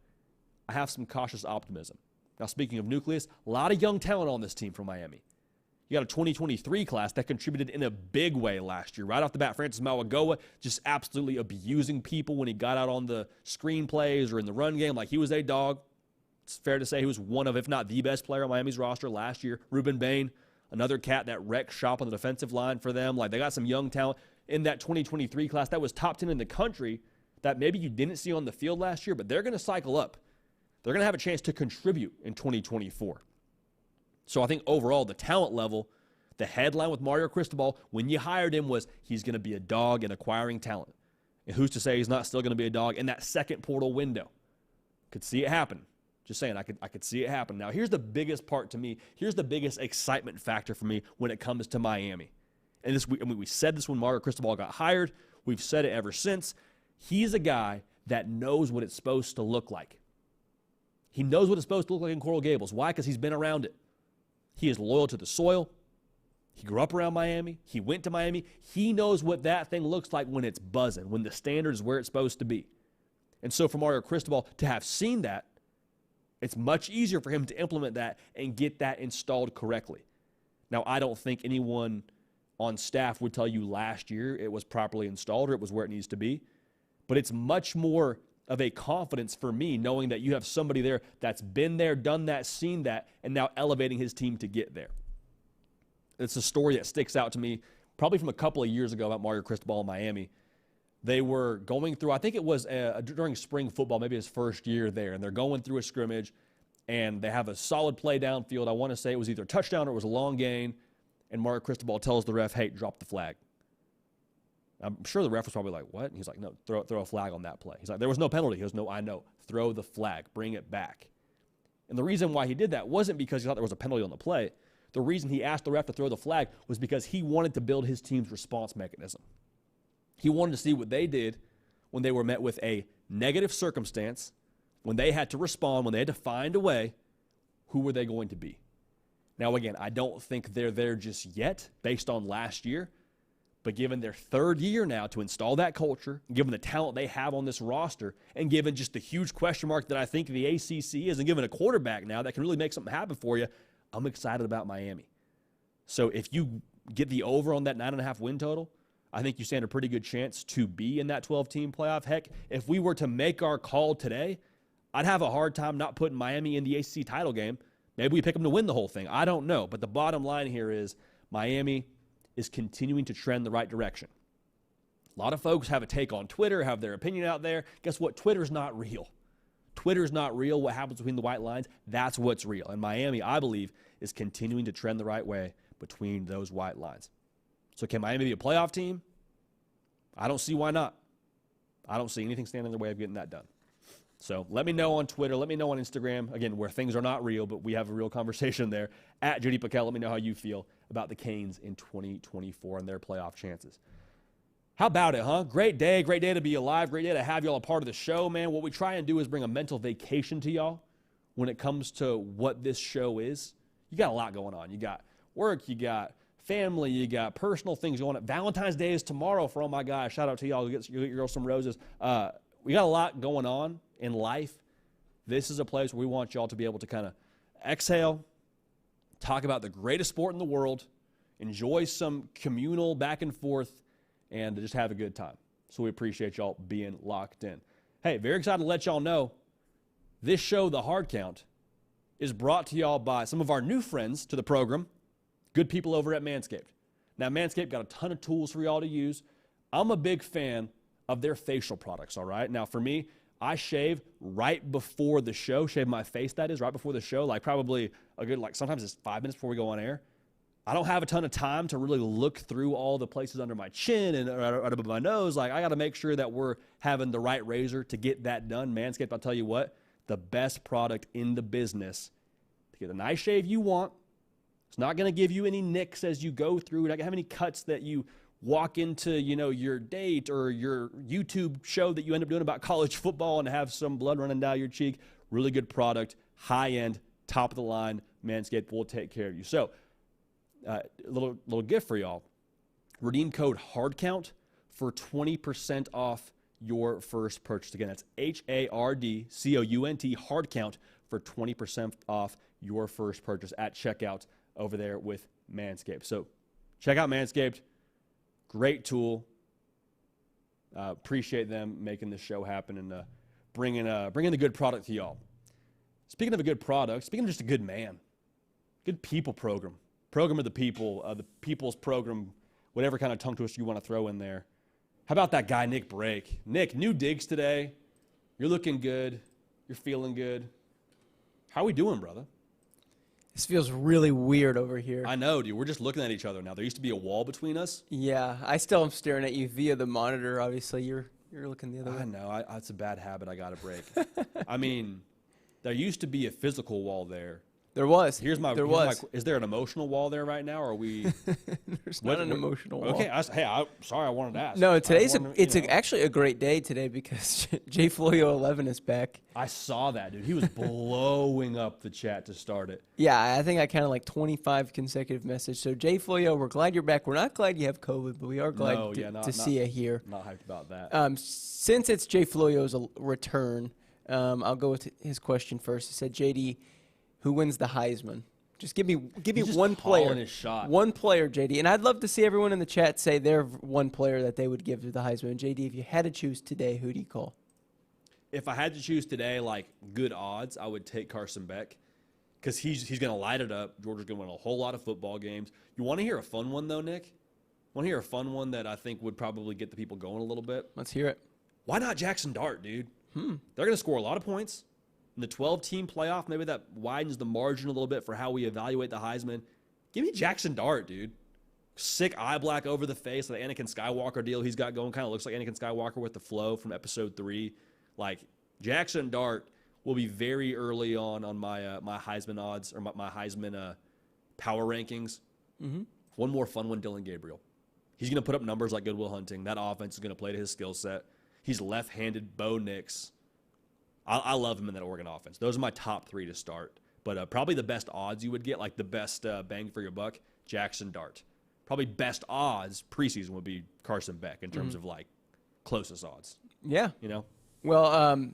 I have some cautious optimism. Now, speaking of nucleus, a lot of young talent on this team from Miami. You got a 2023 class that contributed in a big way last year. Right off the bat, Francis Mauigoa just absolutely abusing people when he got out on the screen plays or in the run game like he was a dog. It's fair to say he was one of, if not the best player on Miami's roster last year. Ruben Bain, another cat that wrecked shop on the defensive line for them. Like, they got some young talent in that 2023 class that was top 10 in the country that maybe you didn't see on the field last year, but they're going to cycle up. They're going to have a chance to contribute in 2024. So I think overall, the talent level, the headline with Mario Cristobal, when you hired him, was he's going to be a dog in acquiring talent. And who's to say he's not still going to be a dog in that second portal window? Could see it happen. Just saying, I could see it happen. Now, here's the biggest part to me. Here's the biggest excitement factor for me when it comes to Miami. And we said this when Mario Cristobal got hired. We've said it ever since. He's a guy that knows what it's supposed to look like. He knows what it's supposed to look like in Coral Gables. Why? Because he's been around it. He is loyal to the soil. He grew up around Miami. He went to Miami. He knows what that thing looks like when it's buzzing, when the standard is where it's supposed to be. And so for Mario Cristobal to have seen that, it's much easier for him to implement that and get that installed correctly. Now, I don't think anyone on staff would tell you last year it was properly installed or it was where it needs to be. But it's much more of a confidence for me knowing that you have somebody there that's been there, done that, seen that, and now elevating his team to get there. It's a story that sticks out to me probably from a couple of years ago about Mario Cristobal in Miami. They were going through, I think it was during spring football, maybe his first year there, and they're going through a scrimmage, and they have a solid play downfield. I want to say it was either a touchdown or it was a long gain, and Mario Cristobal tells the ref, hey, drop the flag. I'm sure the ref was probably like, what? And he's like, no, throw a flag on that play. He's like, there was no penalty. He goes, no, I know. Throw the flag. Bring it back. And the reason why he did that wasn't because he thought there was a penalty on the play. The reason he asked the ref to throw the flag was because he wanted to build his team's response mechanism. He wanted to see what they did when they were met with a negative circumstance, when they had to respond, when they had to find a way. Who were they going to be? Now, again, I don't think they're there just yet based on last year. But given their third year now to install that culture, given the talent they have on this roster, and given just the huge question mark that I think the ACC is, and given a quarterback now that can really make something happen for you, I'm excited about Miami. So if you get the over on that 9.5 win total, I think you stand a pretty good chance to be in that 12-team playoff. Heck, if we were to make our call today, I'd have a hard time not putting Miami in the ACC title game Maybe we pick them to win the whole thing. I don't know. But the bottom line here is Miami is continuing to trend the right direction. A lot of folks have a take on Twitter, have their opinion out there. Guess what? Twitter's not real. Twitter's not real. What happens between the white lines, that's what's real. And Miami, I believe, is continuing to trend the right way between those white lines. So can Miami be a playoff team? I don't see why not. I don't see anything standing in their way of getting that done. So let me know on Twitter. Let me know on Instagram, again, where things are not real, but we have a real conversation there. At JD Paquette, let me know how you feel about the Canes in 2024 and their playoff chances. How about it, huh? Great day to be alive, great day to have y'all a part of the show, man. What we try and do is bring a mental vacation to y'all when it comes to what this show is. You got a lot going on. You got work, you got family, you got personal things going on. Valentine's Day is tomorrow for all my guys. Shout out to y'all. Get your girl some roses. We got a lot going on in life. This is a place where we want y'all to be able to kind of exhale, talk about the greatest sport in the world, enjoy some communal back and forth, and just have a good time. So we appreciate y'all being locked in. Hey, very excited to let y'all know this show, The Hard Count, is brought to y'all by some of our new friends to the program, good people over at Manscaped. Now, Manscaped got a ton of tools for y'all to use. I'm a big fan of their facial products, all right? Now, for me, I shave right before the show, shave my face, that is, right before the show, like probably a good, like sometimes it's 5 minutes before we go on air. I don't have a ton of time to really look through all the places under my chin and right above my nose. Like, I got to make sure that we're having the right razor to get that done. Manscaped, I'll tell you what, the best product in the business to get a nice shave you want. It's not going to give you any nicks as you go through. You're not going to have any cuts that you walk into, your date or your YouTube show that you end up doing about college football and have some blood running down your cheek. Really good product, high-end, top of the line. Manscaped will take care of you. So, a little gift for y'all. Redeem code HARDCOUNT for 20% off your first purchase. Again, that's HARDCOUNT, HARDCOUNT, for 20% off your first purchase at checkout over there with Manscaped. So check out Manscaped. Great tool. Appreciate them making this show happen and bringing the good product to y'all. Speaking of a good product, speaking of just a good man, good people program of the people, the people's program, whatever kind of tongue twister you want to throw in there. How about that guy, Nick Brake? Nick, new digs today. You're looking good. You're feeling good. How we doing, brother? This feels really weird over here. I know, dude. We're just looking at each other now. There used to be a wall between us. Yeah, I still am staring at you via the monitor. Obviously, you're looking the other way. I know. It's a bad habit I got to break. I mean, there used to be a physical wall there. There was. Is there an emotional wall there right now? Or are we? There's not an emotional wall. Okay. Sorry, I wanted to ask. No, it's actually a great day today because Jay Floyo 11 is back. I saw that, dude. He was blowing up the chat to start it. Yeah, I think I counted like 25 consecutive messages. So Jay Floyo, we're glad you're back. We're not glad you have COVID, but we are glad to see you here. Not hyped about that. Since it's Jay Floyo's return, I'll go with his question first. He said, JD, who wins the Heisman? Just give me one player. His shot. One player, JD. And I'd love to see everyone in the chat say their one player that they would give to the Heisman. JD, if you had to choose today, who do you call? If I had to choose today, like good odds, I would take Carson Beck because he's going to light it up. Georgia's going to win a whole lot of football games. You want to hear a fun one, though, Nick? Want to hear a fun one that I think would probably get the people going a little bit? Let's hear it. Why not Jackson Dart, dude? They're going to score a lot of points. In the 12-team playoff, maybe that widens the margin a little bit for how we evaluate the Heisman. Give me Jackson Dart, dude. Sick eye black over the face, the Anakin Skywalker deal he's got going. Kind of looks like Anakin Skywalker with the flow from Episode 3. Like, Jackson Dart will be very early on my my Heisman odds or my Heisman power rankings. Mm-hmm. One more fun one, Dylan Gabriel. He's going to put up numbers like Goodwill Hunting. That offense is going to play to his skill set. He's left-handed, Bo Nix. I love him in that Oregon offense. Those are my top three to start. But probably the best odds you would get, like the best bang for your buck, Jackson Dart. Probably best odds preseason would be Carson Beck in terms of like closest odds. Yeah. You know? Well,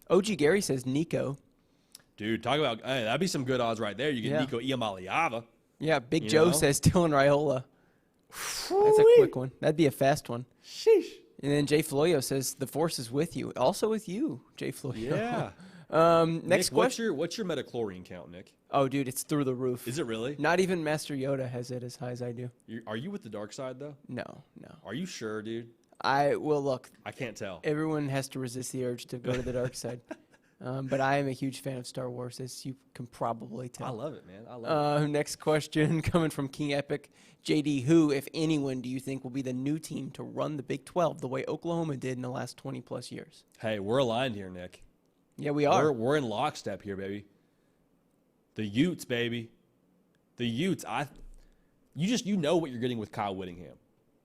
OG Gary says Nico. Dude, talk about, hey, that'd be some good odds right there. You get Nico Iamaleava. Yeah, Big Joe says Dylan Raiola. That's a quick one. That'd be a fast one. Sheesh. And then Jay Floyo says, the force is with you. Also with you, Jay Floyo. Yeah. Next Nick, question. what's your metachlorine count, Nick? Oh, dude, it's through the roof. Is it really? Not even Master Yoda has it as high as I do. Are you with the dark side, though? No. Are you sure, dude? Look. I can't tell. Everyone has to resist the urge to go to the dark side. But I am a huge fan of Star Wars, as you can probably tell. I love it, man. I love it. Next question coming from King Epic. JD, who, if anyone, do you think will be the new team to run the Big 12 the way Oklahoma did in the last 20-plus years? Hey, we're aligned here, Nick. Yeah, we are. We're in lockstep here, baby. The Utes, baby. The Utes. You know what you're getting with Kyle Whittingham.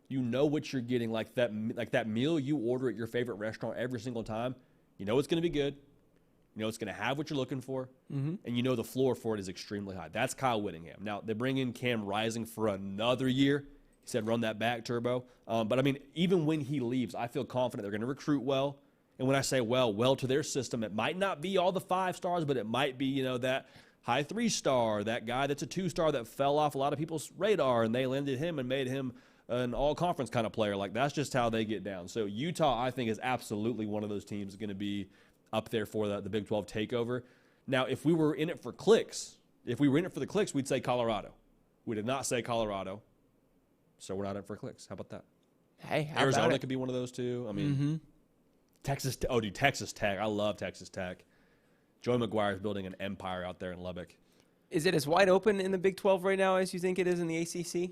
You know what you're getting, like that meal you order at your favorite restaurant every single time. You know it's going to be good. You know it's going to have what you're looking for. Mm-hmm. And you know the floor for it is extremely high. That's Kyle Whittingham. Now, they bring in Cam Rising for another year. He said run that back, Turbo. But, I mean, even when he leaves, I feel confident they're going to recruit well. And when I say well to their system, it might not be all the 5 stars, but it might be, that high 3-star, that guy that's a 2-star that fell off a lot of people's radar, and they landed him and made him an all-conference kind of player. Like, that's just how they get down. So Utah, I think, is absolutely one of those teams that's going to be up there for the Big 12 takeover. Now, if we were in it for clicks, we'd say Colorado. We did not say Colorado, so we're not in it for clicks. How about that? Hey, how Arizona about it? could be one of those two. I mean, Texas Tech. I love Texas Tech. Joey McGuire is building an empire out there in Lubbock. Is it as wide open in the Big 12 right now as you think it is in the ACC?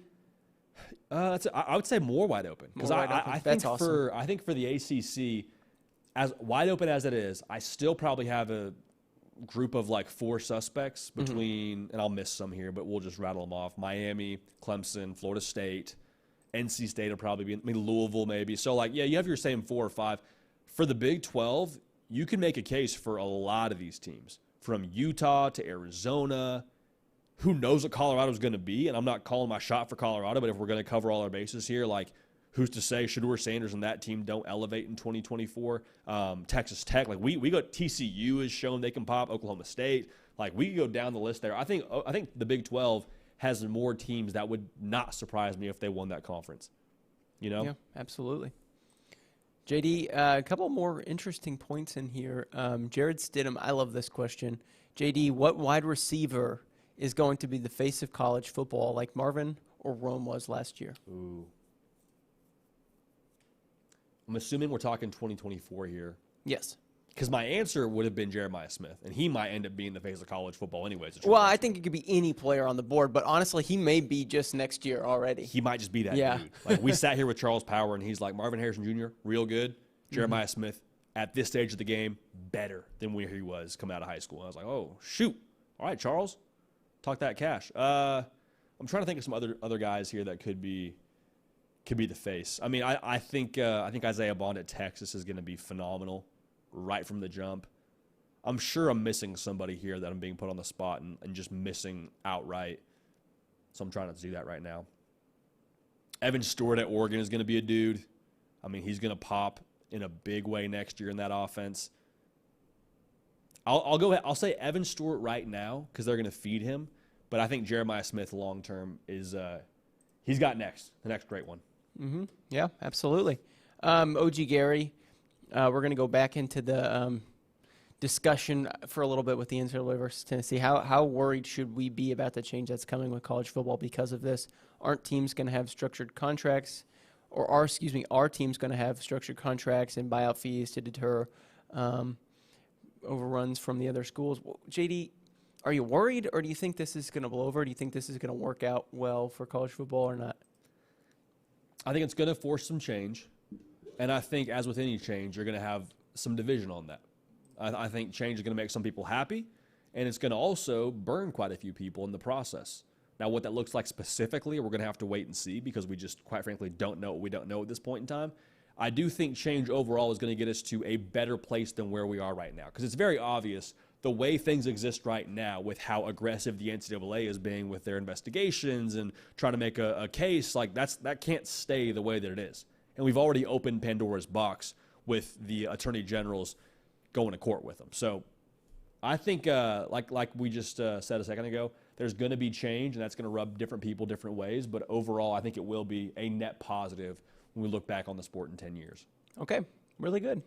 I would say more wide open because I think awesome. I think for the ACC, as wide open as it is, I still probably have a group of like 4 suspects between, and I'll miss some here, but we'll just rattle them off: Miami, Clemson, Florida State, NC State will probably be. I mean, Louisville maybe. So like, yeah, you have your same 4 or 5. For the Big 12, you can make a case for a lot of these teams, from Utah to Arizona. Who knows what Colorado's going to be? And I'm not calling my shot for Colorado, but if we're going to cover all our bases here, like, who's to say Shedeur Sanders and that team don't elevate in 2024? Texas Tech, like we got TCU has shown they can pop. Oklahoma State, like we could go down the list there. I think the Big 12 has more teams that would not surprise me if they won that conference. Yeah, absolutely. JD, a couple more interesting points in here. Jared Stidham, I love this question. JD, what wide receiver is going to be the face of college football like Marvin or Rome was last year? Ooh. I'm assuming we're talking 2024 here. Yes. Because my answer would have been Jeremiah Smith, and he might end up being the face of college football anyways. Well, I think it could be any player on the board, but honestly, he may be just next year already. He might just be that dude. Like, we sat here with Charles Power, and he's like, Marvin Harrison Jr., real good. Jeremiah Smith, at this stage of the game, better than where he was coming out of high school. And I was like, oh, shoot. All right, Charles, talk that cash. I'm trying to think of some other guys here that could be the face. I mean, I think Isaiah Bond at Texas is going to be phenomenal right from the jump. I'm sure I'm missing somebody here that I'm being put on the spot and just missing outright. So I'm trying not to do that right now. Evan Stewart at Oregon is going to be a dude. I mean, he's going to pop in a big way next year in that offense. I'll go ahead. I'll say Evan Stewart right now because they're going to feed him. But I think Jeremiah Smith long term is he's got the next great one. Mm-hmm. Yeah, absolutely. OG Gary, we're going to go back into the discussion for a little bit with the NCAA versus Tennessee. How worried should we be about the change that's coming with college football because of this? Aren't teams going to have structured contracts, or are teams going to have structured contracts and buyout fees to deter overruns from the other schools? JD, are you worried, or do you think this is going to blow over? Do you think this is going to work out well for college football or not? I think it's going to force some change. And I think, as with any change, you're going to have some division on that. I think change is going to make some people happy, and it's going to also burn quite a few people in the process. Now, what that looks like specifically, we're going to have to wait and see because we just, quite frankly, don't know what we don't know at this point in time. I do think change overall is going to get us to a better place than where we are right now because it's very obvious the way things exist right now with how aggressive the NCAA is being with their investigations and trying to make a case, like that can't stay the way that it is. And we've already opened Pandora's box with the attorney generals going to court with them. So I think, like we just said a second ago, there's going to be change, and that's going to rub different people different ways. But overall, I think it will be a net positive when we look back on the sport in 10 years. Okay, really good.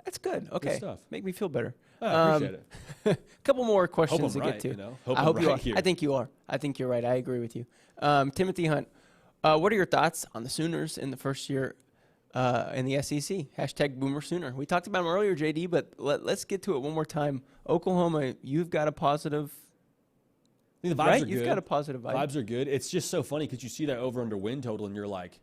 That's good. Okay. stuff. Make me feel better. I appreciate it. A couple more questions Hope to I'm get right, to. you know? Hope I I'm hope you right are. here. I think you are. I think you're right. I agree with you. Timothy Hunt, what are your thoughts on the Sooners in the first year in the SEC? Hashtag Boomer Sooner. We talked about them earlier, JD, but let's get to it one more time. Oklahoma, you've got a positive. I think the vibes Right? are You've good. got a positive vibe. Vibes are good. It's just so funny because you see that over under win total and you're like,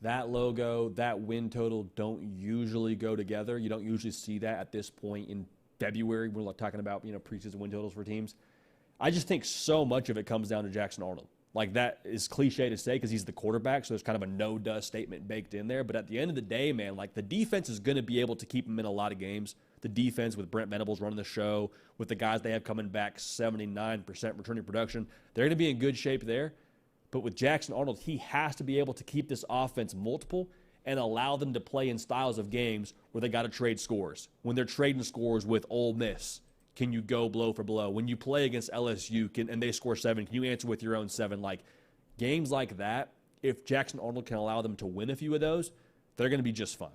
that logo, that win total don't usually go together. You don't usually see that at this point in February. We're talking about, preseason win totals for teams. I just think so much of it comes down to Jackson Arnold. Like, that is cliche to say because he's the quarterback, so there's kind of a no-duh statement baked in there. But at the end of the day, man, like, the defense is going to be able to keep him in a lot of games. The defense with Brent Venables running the show, with the guys they have coming back 79% returning production, they're going to be in good shape there. But with Jackson Arnold, he has to be able to keep this offense multiple and allow them to play in styles of games where they got to trade scores. When they're trading scores with Ole Miss, can you go blow for blow? When you play against LSU and they score 7, can you answer with your own 7? Like, games like that, if Jackson Arnold can allow them to win a few of those, they're going to be just fine.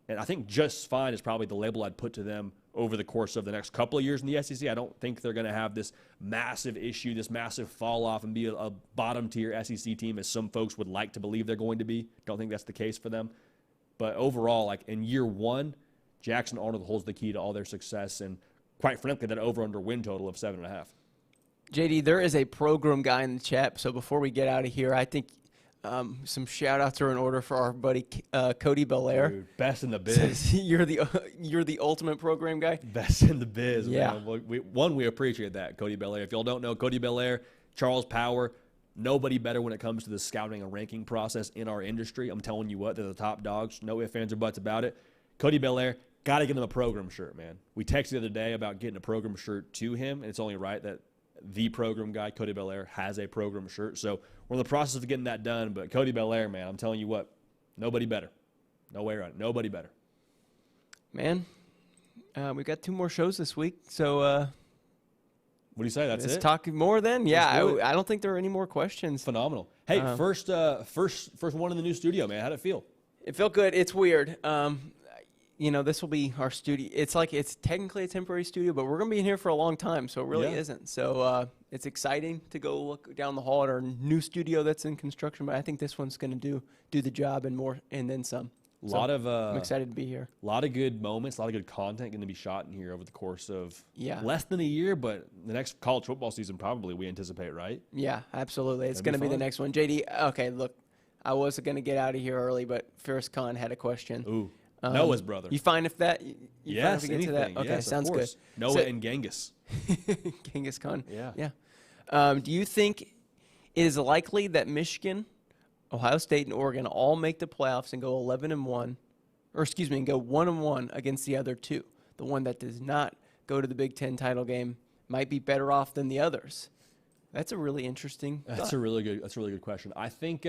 And I think just fine is probably the label I'd put to them over the course of the next couple of years in the SEC. I don't think they're going to have this massive issue, this massive fall off and be a bottom-tier SEC team as some folks would like to believe they're going to be. Don't think that's the case for them. But overall, like in year one, Jackson Arnold holds the key to all their success and, quite frankly, that over-under win total of 7.5. JD, there is a program guy in the chat, so before we get out of here, I think some shout-outs are in order for our buddy Cody Belair. Dude, best in the biz. You're the ultimate program guy? Best in the biz, Yeah. man. We appreciate that, Cody Belair. If y'all don't know, Cody Belair, Charles Power, nobody better when it comes to the scouting and ranking process in our industry. I'm telling you what, they're the top dogs. No ifs, ands, or buts about it. Cody Belair, got to get him a program shirt, man. We texted the other day about getting a program shirt to him, and it's only right that the program guy, Cody Belair, has a program shirt. So we're in the process of getting that done. But Cody Belair, man, I'm telling you what, nobody better. No way around it. Nobody better. Man, we've got 2 more shows this week, so what do you say? That's let's it? talk more then. Yeah, do it. I don't think there are any more questions. Phenomenal. Hey, first one in the new studio, man. How'd it feel? It felt good. It's weird. This will be our studio. It's technically a temporary studio, but we're going to be in here for a long time, so it really isn't. So it's exciting to go look down the hall at our new studio that's in construction, but I think this one's going to do the job and more, and then some. I'm excited to be here. A lot of good moments, a lot of good content going to be shot in here over the course of Yeah. less than a year, but the next college football season probably we anticipate, right? Yeah, absolutely. It's That'd going be to be the fun. next one. JD, okay, look, I was going to get out of here early, but Ferris Khan had a question. Ooh, Noah's brother. You fine if that? You Yes, fine if we get to anything. that? Okay, Yes, of sounds good. course. Noah and Genghis. Genghis Khan. Yeah. Do you think it is likely that Michigan, Ohio State, and Oregon all make the playoffs and go 11-1, and go 1-1 against the other two? The one that does not go to the Big Ten title game might be better off than the others. That's a really interesting. That's a really good question. I think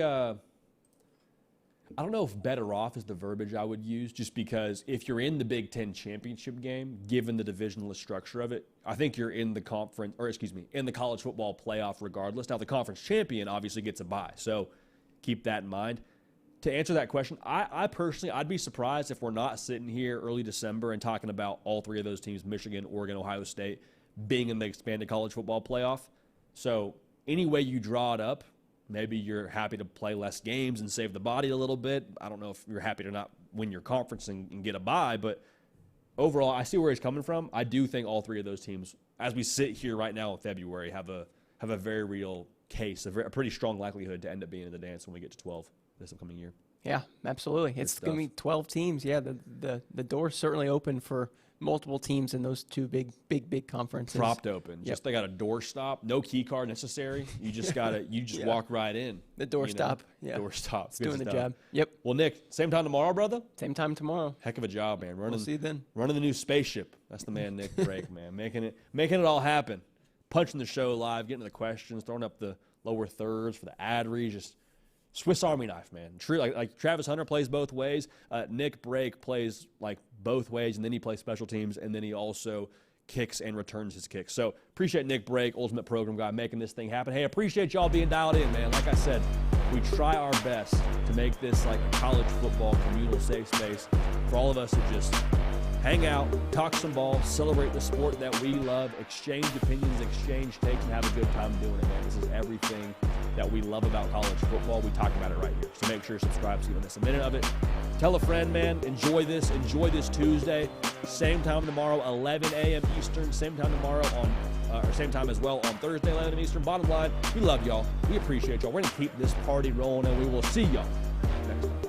I don't know if better off is the verbiage I would use, just because if you're in the Big Ten championship game, given the divisionless structure of it, I think you're in the in the college football playoff regardless. Now, the conference champion obviously gets a bye, so keep that in mind. To answer that question, I personally, I'd be surprised if we're not sitting here early December and talking about all 3 of those teams, Michigan, Oregon, Ohio State, being in the expanded college football playoff. So any way you draw it up, maybe you're happy to play less games and save the body a little bit. I don't know if you're happy to not win your conference and get a bye, but overall, I see where he's coming from. I do think all 3 of those teams, as we sit here right now in February, have a very real case, a pretty strong likelihood to end up being in the dance when we get to 12 this upcoming year. Yeah, absolutely. It's going to be 12 teams. Yeah, the door's certainly open for multiple teams in those 2 big conferences. Propped open. Yep. Just they got a door stop. No key card necessary. You just walk right in. The door stop. Yeah. Door stop. It's doing the job. Yep. Well, Nick, same time tomorrow, brother? Same time tomorrow. Heck of a job, man. We'll see you then. Running the new spaceship. That's the man, Nick Drake, man. Making it all happen. Punching the show live, getting to the questions, throwing up the lower thirds for the ad reads, just Swiss Army knife, man. True, like Travis Hunter plays both ways. Nick Brake plays like both ways, and then he plays special teams, and then he also kicks and returns his kicks. So appreciate Nick Brake, ultimate program guy, making this thing happen. Hey, appreciate y'all being dialed in, man. Like I said, we try our best to make this like a college football communal safe space for all of us to just hang out, talk some ball, celebrate the sport that we love, exchange opinions, exchange takes, and have a good time doing it, man. This is everything that we love about college football. We talk about it right here. So make sure you subscribe so you don't miss a minute of it. Tell a friend, man. Enjoy this Tuesday. Same time tomorrow, 11 a.m. Eastern. Same time tomorrow or same time as well on Thursday, 11 a.m. Eastern. Bottom line, we love y'all. We appreciate y'all. We're going to keep this party rolling, and we will see y'all next time.